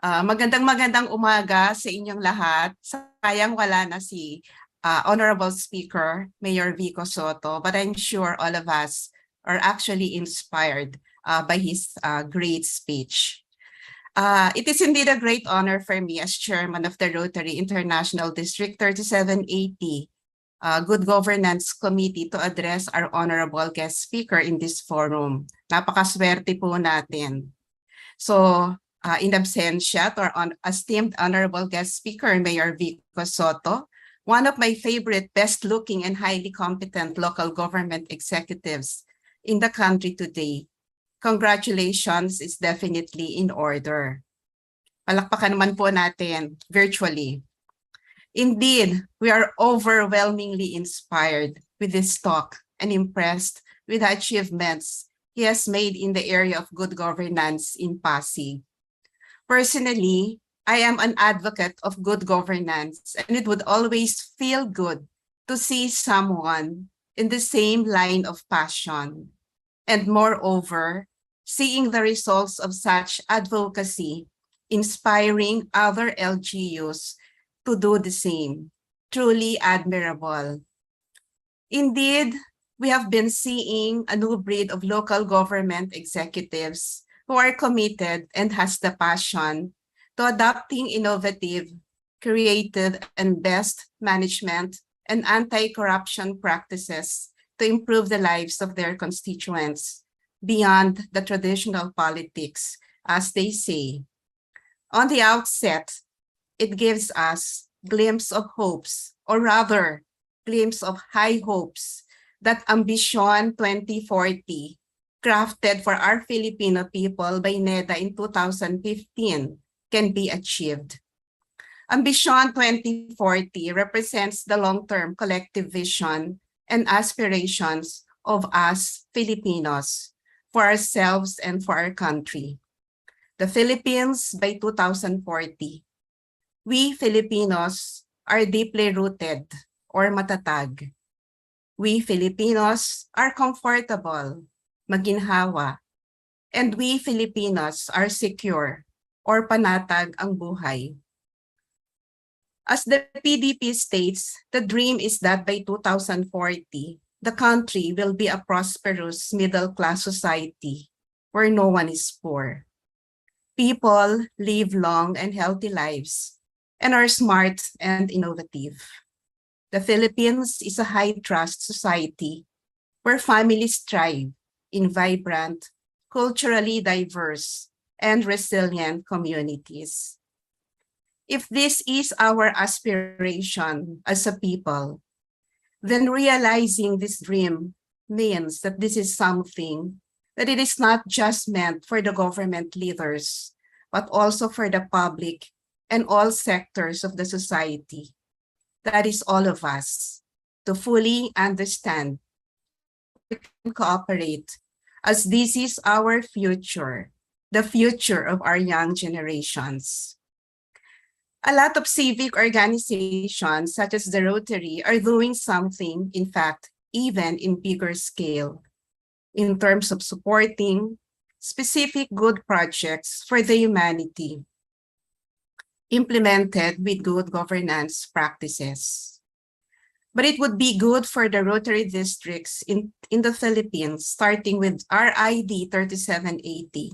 Magandang umaga sa inyong lahat. Sayang wala na si Honorable Speaker, Mayor Vico Sotto, but I'm sure all of us are actually inspired by his great speech. It is indeed a great honor for me as chairman of the Rotary International District 3780 Good Governance Committee to address our honorable guest speaker in this forum. Napakaswerte po natin. So, in absentia to our esteemed honorable guest speaker, Mayor Vico Sotto, one of my favorite, best-looking and highly competent local government executives in the country today. Congratulations is definitely in order. Palakpakan naman po natin virtually. Indeed, we are overwhelmingly inspired with this talk and impressed with the achievements he has made in the area of good governance in Pasig. Personally, I am an advocate of good governance, and it would always feel good to see someone in the same line of passion. And moreover, seeing the results of such advocacy inspiring other LGUs to do the same. Truly admirable. Indeed, we have been seeing a new breed of local government executives who are committed and has the passion to adopting innovative, creative, and best management and anti-corruption practices to improve the lives of their constituents beyond the traditional politics, as they say. On the outset, it gives us glimpse of hopes, or rather, glimpse of high hopes that Ambition 2040, crafted for our Filipino people by NEDA in 2015, can be achieved. Ambition 2040 represents the long-term collective vision and aspirations of us Filipinos for ourselves and for our country. The Philippines by 2040. We Filipinos are deeply rooted or matatag. We Filipinos are comfortable, maginhawa, and we Filipinos are secure or panatag ang buhay. As the PDP states, the dream is that by 2040, the country will be a prosperous middle-class society where no one is poor. People live long and healthy lives and are smart and innovative. The Philippines is a high-trust society where families thrive in vibrant, culturally diverse, and resilient communities. If this is our aspiration as a people, then realizing this dream means that this is something that it is not just meant for the government leaders, but also for the public and all sectors of the society. That is all of us, to fully understand and cooperate, as this is our future, the future of our young generations. A lot of civic organizations, such as the Rotary, are doing something, in fact, even in bigger scale, in terms of supporting specific good projects for the humanity, implemented with good governance practices. But it would be good for the Rotary districts in the Philippines, starting with RID 3780,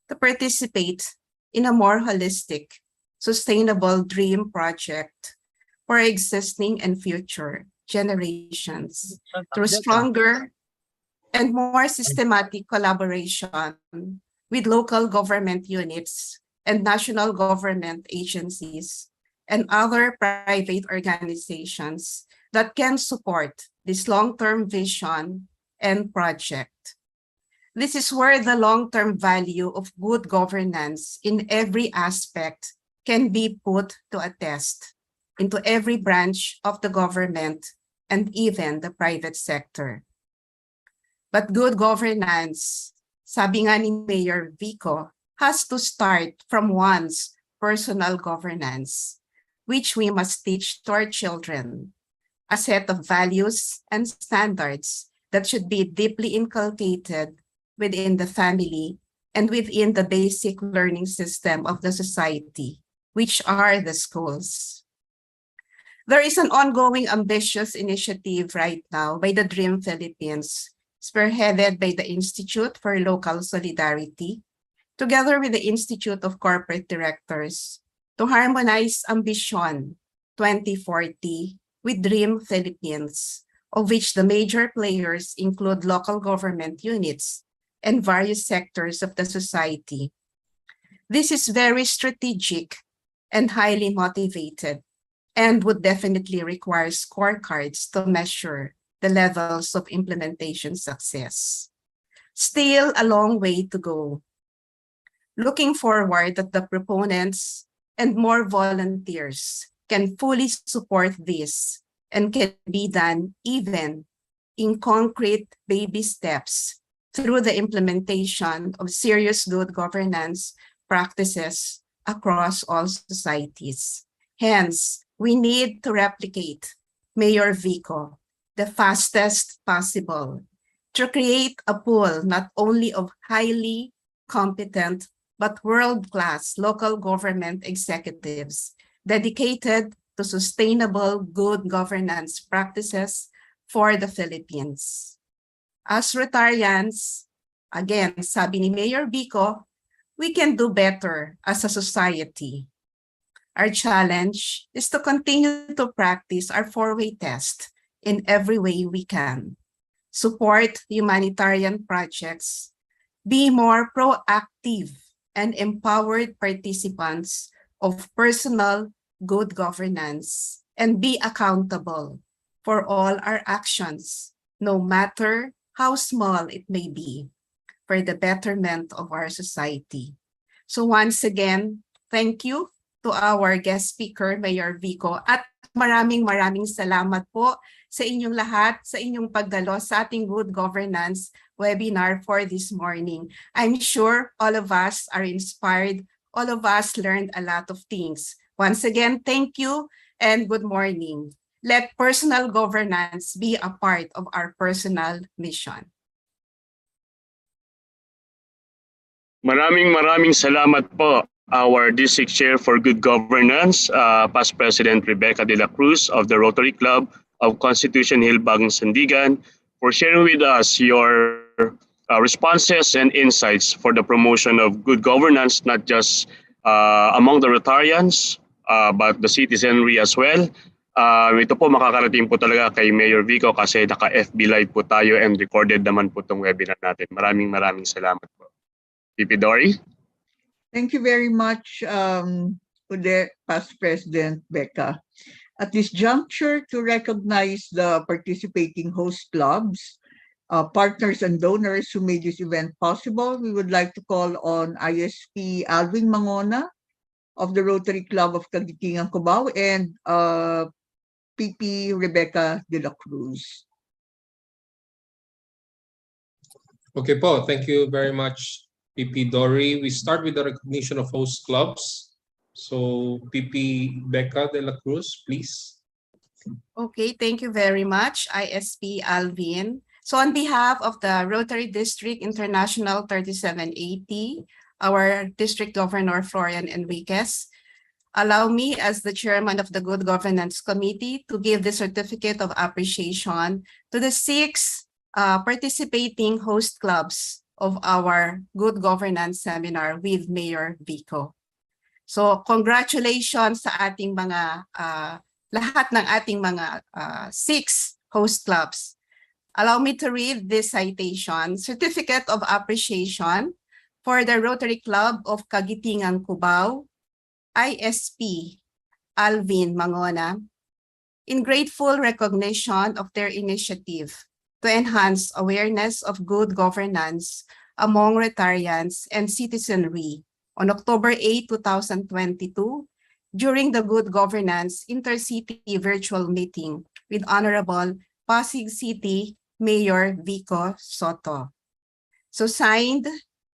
to participate in a more holistic, sustainable dream project for existing and future generations through stronger and more systematic collaboration with local government units and national government agencies and other private organizations that can support this long-term vision and project. This is where the long-term value of good governance in every aspect can be put to a test into every branch of the government and even the private sector. But good governance, sabi nga ni Mayor Vico, has to start from one's personal governance, which we must teach to our children, a set of values and standards that should be deeply inculcated within the family and within the basic learning system of the society, which are the schools. There is an ongoing ambitious initiative right now by the Dream Philippines, spearheaded by the Institute for Local Solidarity, together with the Institute of Corporate Directors, to harmonize Ambition 2040 with Dream Philippines, of which the major players include local government units and various sectors of the society. This is very strategic and highly motivated, and would definitely require scorecards to measure the levels of implementation success. Still a long way to go. Looking forward that the proponents and more volunteers can fully support this and can be done even in concrete baby steps through the implementation of serious good governance practices across all societies. Hence, we need to replicate Mayor Vico the fastest possible to create a pool not only of highly competent but world-class local government executives dedicated to sustainable good governance practices for the Philippines. As Rotarians, again, sabi ni Mayor Vico, we can do better as a society. Our challenge is to continue to practice our four-way test in every way we can. Support humanitarian projects, be more proactive and empowered participants of personal good governance, and be accountable for all our actions, no matter how small it may be, for the betterment of our society. So once again, thank you to our guest speaker, Mayor Vico, at maraming salamat po sa inyong lahat, sa inyong pagdalo sa ating Good Governance webinar for this morning. I'm sure all of us are inspired, all of us learned a lot of things. Once again, thank you and good morning. Let personal governance be a part of our personal mission. Maraming salamat po, our District Chair for Good Governance, Past President Rebecca de la Cruz of the Rotary Club of Constitution Hill, Bagong Sandigan, for sharing with us your responses and insights for the promotion of good governance, not just among the Rotarians, but the citizenry as well. Ito po makakarating po talaga kay Mayor Vico kasi naka-FB Live po tayo and recorded naman po itong webinar natin. Maraming salamat po. VP Dory? Thank you very much, Past President Becca. At this juncture, to recognize the participating host clubs, partners and donors who made this event possible, we would like to call on ISP Alvin Mangona of the Rotary Club of Kagitingan, Cubao, and PP Rebecca de la Cruz. Okay po, thank you very much, PP Dory. We start with the recognition of host clubs. So PP Becca de la Cruz, please. Okay, thank you very much, ISP Alvin. So on behalf of the Rotary District International 3780, our District Governor Florian Enriquez, allow me as the chairman of the Good Governance Committee to give the certificate of appreciation to the 6 participating host clubs of our Good Governance Seminar with Mayor Vico. So congratulations sa ating mga lahat ng ating mga 6 host clubs. Allow me to read this citation. Certificate of Appreciation for the Rotary Club of Kagitingan, Cubao, ISP Alvin Mangona, in grateful recognition of their initiative to enhance awareness of good governance among Rotarians and citizenry on October 8, 2022, during the Good Governance Intercity Virtual Meeting with Honorable Pasig City Mayor Vico Sotto. So signed,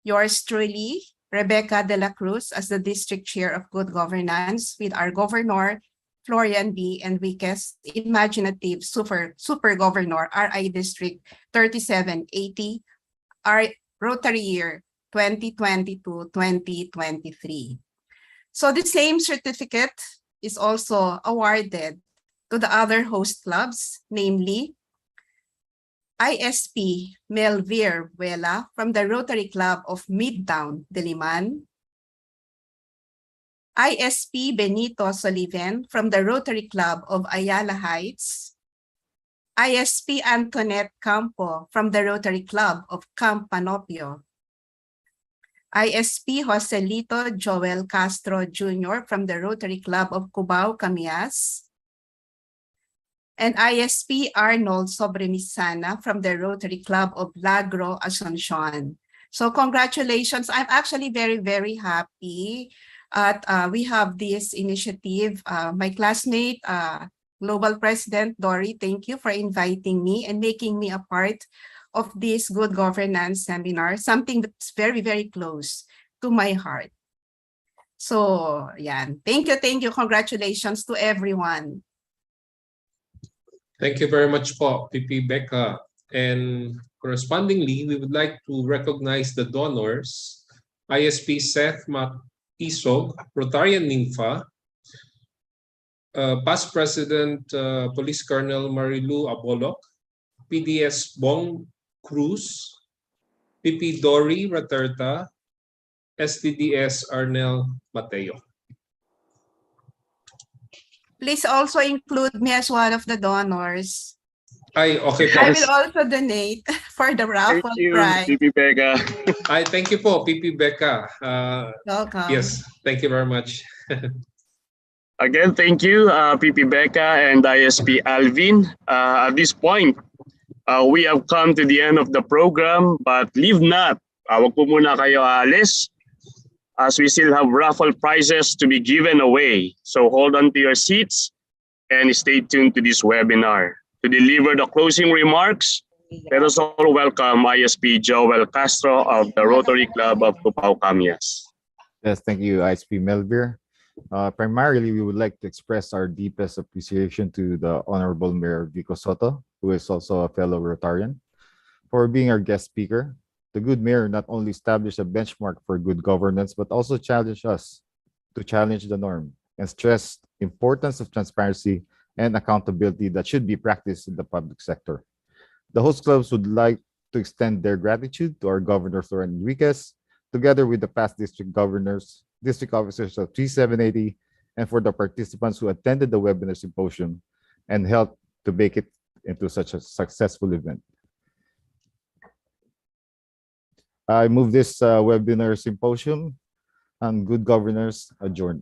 yours truly, Rebecca de la Cruz, as the District Chair of Good Governance, with our Governor Florian B. Enriquez, Imaginative Super Governor, RI District 3780, our Rotary Year 2022-2023. So the same certificate is also awarded to the other host clubs, namely ISP Melvir Vela from the Rotary Club of Midtown, Diliman, ISP Benito Soliven from the Rotary Club of Ayala Heights, ISP Antoinette Campo from the Rotary Club of Camp Panopio, ISP Joselito Joel Castro Jr. from the Rotary Club of Cubao, Camias, and ISP Arnold Sobremisana from the Rotary Club of Lagro, Asuncion. So congratulations. I'm actually very happy At we have this initiative. My classmate, Global President Dory, thank you for inviting me and making me a part of this good governance seminar, something that's very, very close to my heart. So, yan. Thank you. Congratulations to everyone. Thank you very much po, PP Becca. And correspondingly, we would like to recognize the donors, ISP Seth Isog, Rotarian Ninfa, Past President Police Colonel Marilu Abolok, PDS Bong Cruz, PP Dory Raterta, STDS Arnel Mateo. Please also include me as one of the donors. Ay, okay po. I will also donate for the raffle prize. PP Becca. Ay, thank you po, PP Becca. Welcome. Yes, thank you very much. Again, thank you, PP Becca and ISP Alvin. At this point, we have come to the end of the program, but leave not. Wag po muna kayo aalis as we still have raffle prizes to be given away. So hold on to your seats and stay tuned to this webinar. To deliver the closing remarks, let us all welcome ISP Joel Castro of the Rotary Club of Cupao Camias. Yes, thank you, ISP Melvir. Primarily, we would like to express our deepest appreciation to the Honorable Mayor Vico Sotto, who is also a fellow Rotarian, for being our guest speaker. The good mayor not only established a benchmark for good governance, but also challenged us to challenge the norm and stressed the importance of transparency and accountability that should be practiced in the public sector. The host clubs would like to extend their gratitude to our Governor Floren Enriquez, together with the past district governors, district officers of 3780, and for the participants who attended the webinar symposium and helped to make it into such a successful event. I move this webinar symposium on good governance adjourned.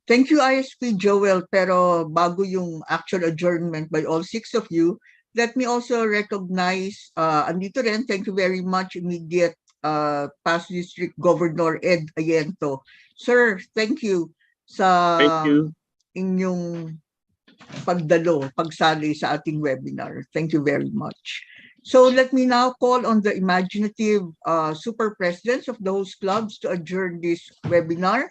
Thank you, ISP Joel. Pero bago yung actual adjournment by all 6 of you, let me also recognize, andito rin, thank you very much, immediate past district Governor Ed Ayento. Sir, thank you sa inyong pagdalo, pagsali sa ating webinar. Thank you very much. So let me now call on the imaginative super presidents of those clubs to adjourn this webinar.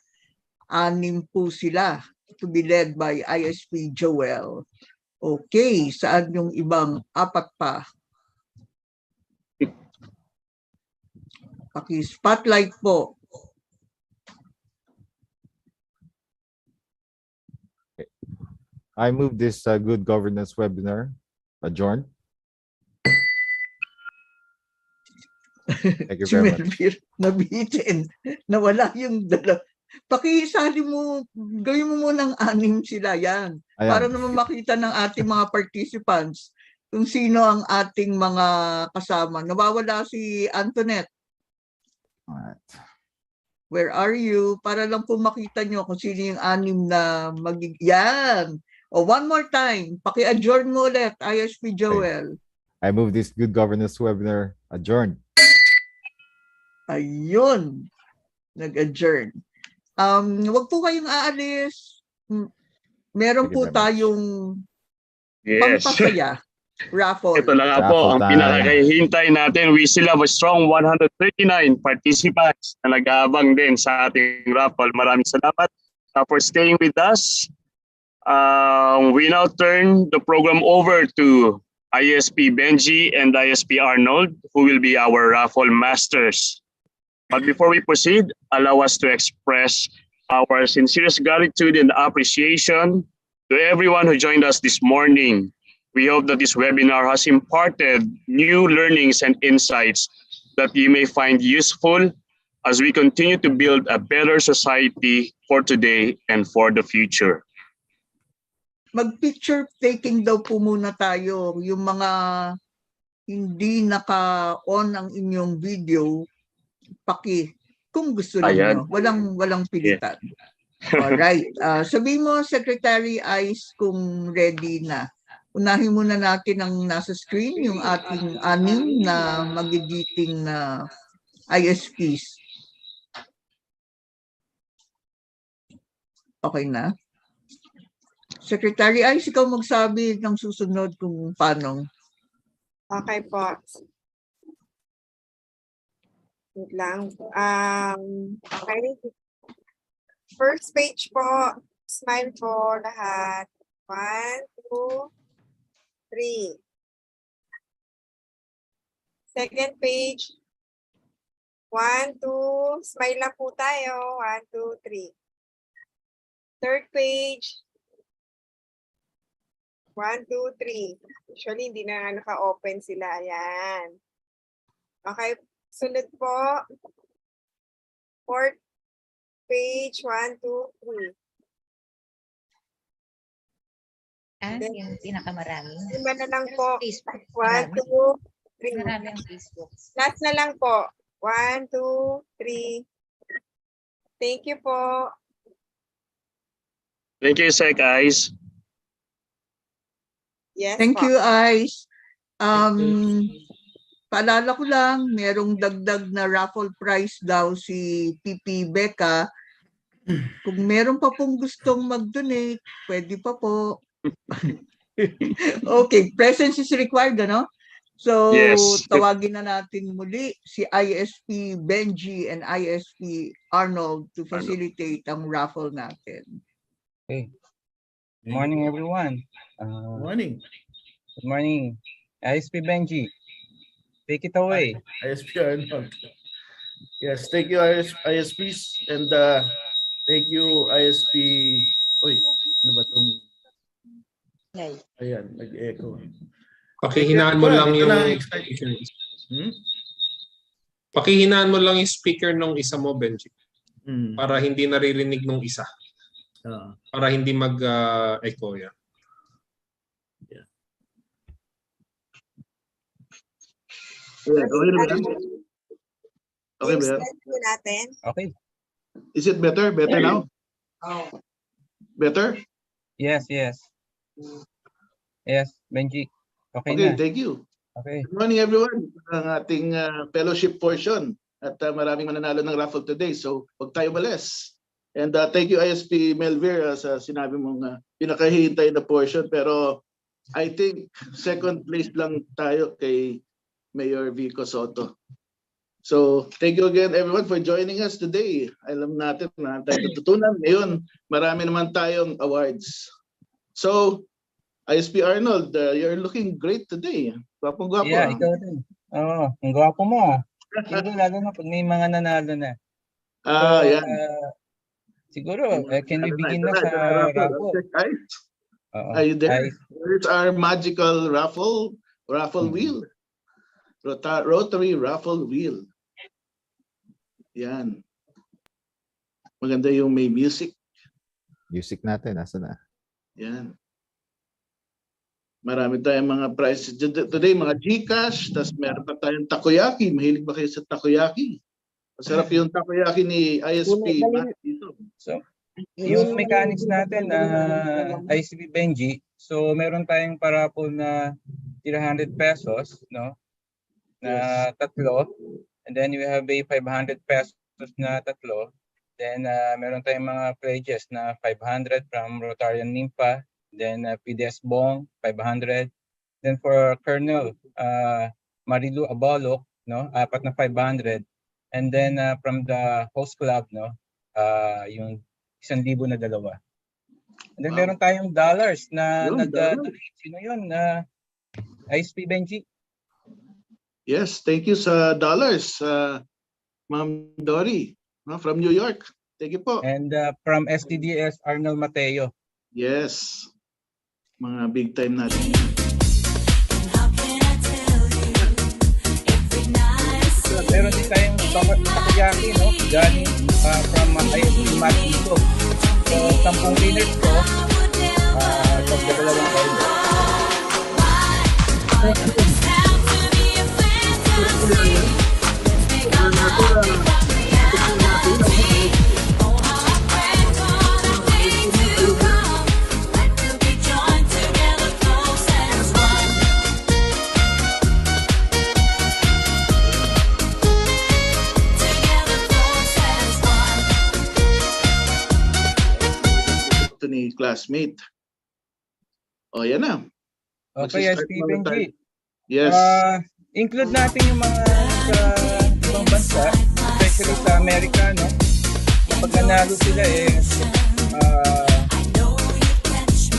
6 po sila to be led by ISP Joel. Okay, saan yung ibang 4 pa? Paki-spotlight po. I move this good governance webinar adjourned. Thank you very much. Nabitin. Nawala yung dala. Pakisali mo, gawin mo munang 6 sila yan. Ayan. Para naman makita ng ating mga participants kung sino ang ating mga kasama. Nawawala si Antoinette. Alright. Where are you? Para lang po makita nyo kung sino yung 6 na yan. O one more time, paki-adjourn mo ulit, ISP Joel. I move this good governance webinar adjourned. Ayun. Nag-adjourn. Wag po kayong aalis. Meron po tayong pampasaya raffle. Ito na nga po ang pinakahihintay natin. We still have a strong 139 participants na nag-aabang din sa ating raffle. Maraming salamat for staying with us. We now turn the program over to ISP Benji and ISP Arnold, who will be our raffle masters. But before we proceed, allow us to express our sincerest gratitude and appreciation to everyone who joined us this morning. We hope that this webinar has imparted new learnings and insights that you may find useful as we continue to build a better society for today and for the future. Mag-picture taking daw po muna tayo. Yung mga hindi naka-on ang inyong video, kung gusto niyo. Walang pilitan. Yeah. Alright. Sabihin mo, Secretary Ice, kung ready na. Unahin muna natin ang nasa screen, yung ating 6 na magigiting na ISPs. Okay na? Secretary Ice, ikaw magsabi ng susunod kung paano. Okay po. Wait lang. Okay. First page po. Smile po lahat. 1, 2, 3. Second page. 1, 2. Smile lang po tayo. 1, 2, 3. Third page. 1, 2, 3. Usually, hindi na naka-open sila. Ayan. Okay. Sunod po. Fourth page. 1, 2, 3. Yung pinakamarami. Lima na lang po. Facebook. 1, 2, 3. Marami ang Facebook. Last na lang po. 1, 2, 3. Thank you po. Thank you, Sec Ice. Yes Thank po. you, Ice. Paalala ko lang, merong dagdag na raffle prize daw si PP Becca. Kung meron pa pong gustong mag-donate, pwede pa po. Okay, presence is required, ano? So, Yes. tawagin na natin muli si ISP Benji and ISP Arnold to facilitate ang raffle natin. Okay. Good morning, everyone. Morning. Good morning. ISP Benji, take it away. ISP Arnold. Yes, thank you ISPs and thank you ISP. Uy, ano ba itong... Ayan, nag-echo. Pakihinaan mo lang Ito yung na, speaker. Pakihinaan mo lang yung speaker nung isa mo, Benji. Para hindi naririnig nung isa. Para hindi mag-echo yan. Okay na ba yan? Okay ba yan? Natin. Okay. Is it better? Better now? Better? Yes, yes. Yes, Benji. Okay, Okay, na. thank you. Okay. Good morning everyone. Ang ating fellowship portion at maraming mananalo ng raffle today. So, huwag tayo malis. And thank you ISP Melvir sa sinabi mong pinakahihintay na portion. Pero I think second place lang tayo kay Mayor Vico Sotto. So, thank you again everyone for joining us today. Alam natin na tayo natutunan. Ngayon, marami naman tayong awards. So, ISP Arnold, you're looking great today. Gwapong-gwapo. Yeah, ikaw din. Oo, ang gwapo mo. Siguro lalo na pag may mga nanalo na. So, Yan. Siguro, can we begin na sa raffle? Are you there? Here's our magical raffle wheel. Rotary raffle wheel. Yan. Maganda yung may music. Music natin, nasa na? Yan. Marami tayong mga prizes today, mga Gcash, tapos meron pa tayong takoyaki. Mahilig ba kayo sa takoyaki? Masarap yung takoyaki ni ISP. So, yung mechanics natin na ISP Benji, so meron tayong parapol na 300 pesos, no? Na tatlo. And then we have a 500 pesos na tatlo. Then meron tayong mga pledges na 500 from Rotarian Nimpa. Then PDS Bong, 500. Then for Colonel Marilu Abalok, no, 4 na 500. And then from the host club, no, yung 1,000 na dalawa. And then meron tayong dollars na nag-donate. Sino yun? ISP Benji? Yes, thank you sa dollars, Ma'am Dory, from New York. Thank you po. And from STDS, Arnold Mateo. Yes. Mga big time natin. So, meron din tayong takoyaki, no? Galing from ISP Vico. So, 10 winners ko. Pagdadalawang kayo. to ni classmate. O, yan na. Okay, Magsi-start SP muna tayo. Benji. Yes. Include natin yung mga sa ibang bansa, especially sa Amerika, no? Kapag nanalo sila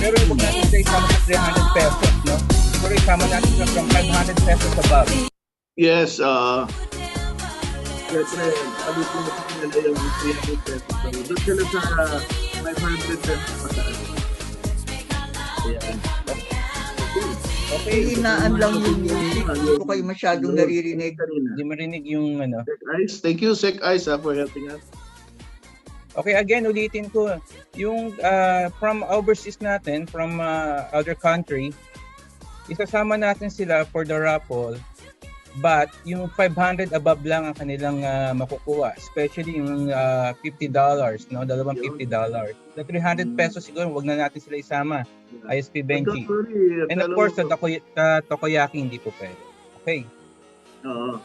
pero huwag natin sila isama sa 300 pesos, no? Siguro isama natin sila from 500 pesos above. Yes. Siyempre, pag-ipon mo nila yung 300 pesos. So, doon sila sa 500 pesos pataas. Ayan. Okay. Hinaan lang yung music. Hindi ko kayo masyadong naririnig. Hindi marinig yung ano. Sec Ice. Thank you, Sec Ice, for helping us. Okay, again, ulitin ko. Yung from overseas natin, from other country, isasama natin sila for the raffle. But yung 500 above lang ang kanilang makukuha. Especially yung $50, no? Dalawang $50. The 300 pesos siguro, wag na natin sila isama. ISP Benji. And of course, the takoyaki hindi po pwede. Okay. Oo.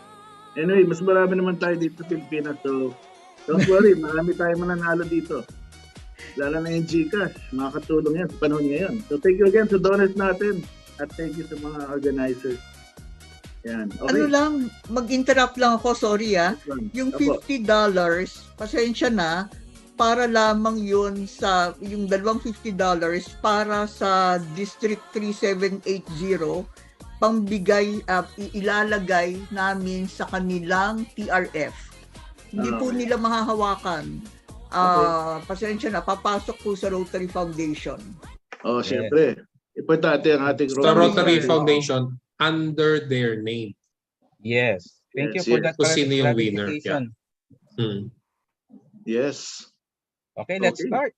Anyway, mas marami naman tayo dito sa Pilipinas. So, don't worry, marami tayong mananalo dito. Lalo na yung GCash. Makakatulong yan sa panahon ngayon. So, thank you again sa donors natin. At thank you sa mga organizers. Yan. Okay. Ano lang, mag-interrupt lang ako, sorry Yung $50, pasensya na, para lamang yun sa, yung dalawang $50 para sa District 3780, pambigay, ilalagay namin sa kanilang TRF. Hindi po nila mahahawakan. Pasensya na, papasok po sa Rotary Foundation. Oh, syempre. Importante ang ating Sa Rotary Foundation, under their name. Yes. Thank you for that Kung sino yung winner. clarification. Yeah. Yes. Okay, let's start.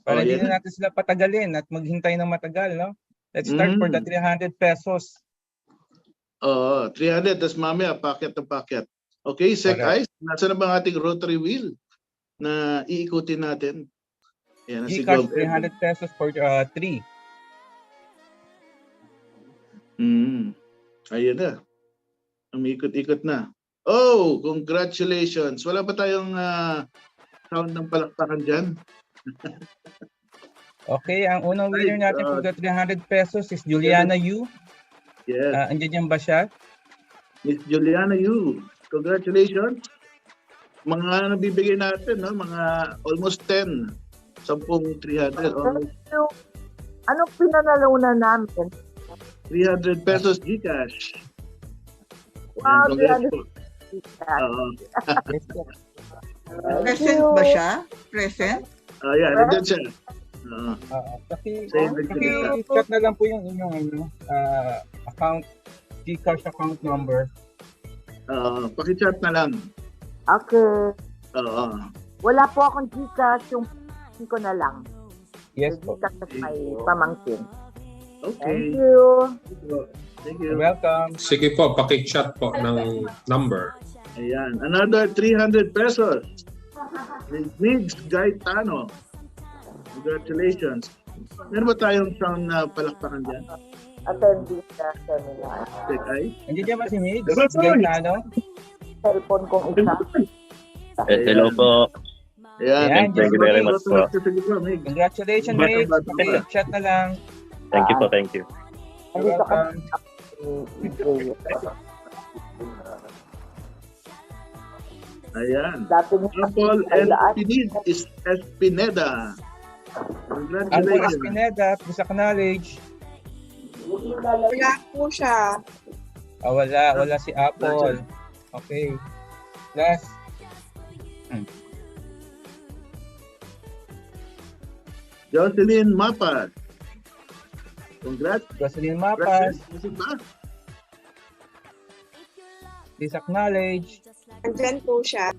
Para hindi na natin sila patagalin at maghintay ng matagal, no? Let's start for the 300 pesos. 300. Tapos mamaya, packet ng packet. Okay, Sec Ice, nasa na ba ang ating rotary wheel na iikutin natin? Ayan, GCash 300 pesos for 3. Ayun na. Umikot-ikot na. Oh, congratulations. Wala ba tayong sound ng palakpakan dyan? Okay, ang unang winner natin for the 300 pesos is Juliana Yu. Yes. Andiyan ba siya? Miss Juliana Yu. Congratulations. Mga nabibigay natin, no? Mga almost 10. 300. Anong pinanalunan namin? 300 pesos GCash. Wow, 300 Present ba siya? Present? Yan, nandiyan siya. Paki-chat na lang po yung inyong account, GCash account number. Paki-chat na lang. Okay. Wala po akong GCash, yung ko na lang. Yes po. GCash may pamangkin. Okay. Thank you. Thank you. You're welcome. Sige po, paki-chat po ng number. Ayan. Another 300 pesos. Migs Gaetano. Congratulations. Meron ba tayong sound na palakpakan dyan? Attending sa seminar. Andiyan ba si Migs Gaetano? Cellphone kong isa. Hello po. Ayan. Thank you very much po. Congratulations, Migs. Paki-chat na lang. Thank you po, thank you. You're welcome. Ayan. Apple and Espineda. Apple Congratulations. Espineda, please acknowledge. Wala po siya. Wala si Apple. Okay. Last. Jocelyn Mapas. Congrats. Jocelyn Mapas. Congrats. Please acknowledge. Andyan po siya.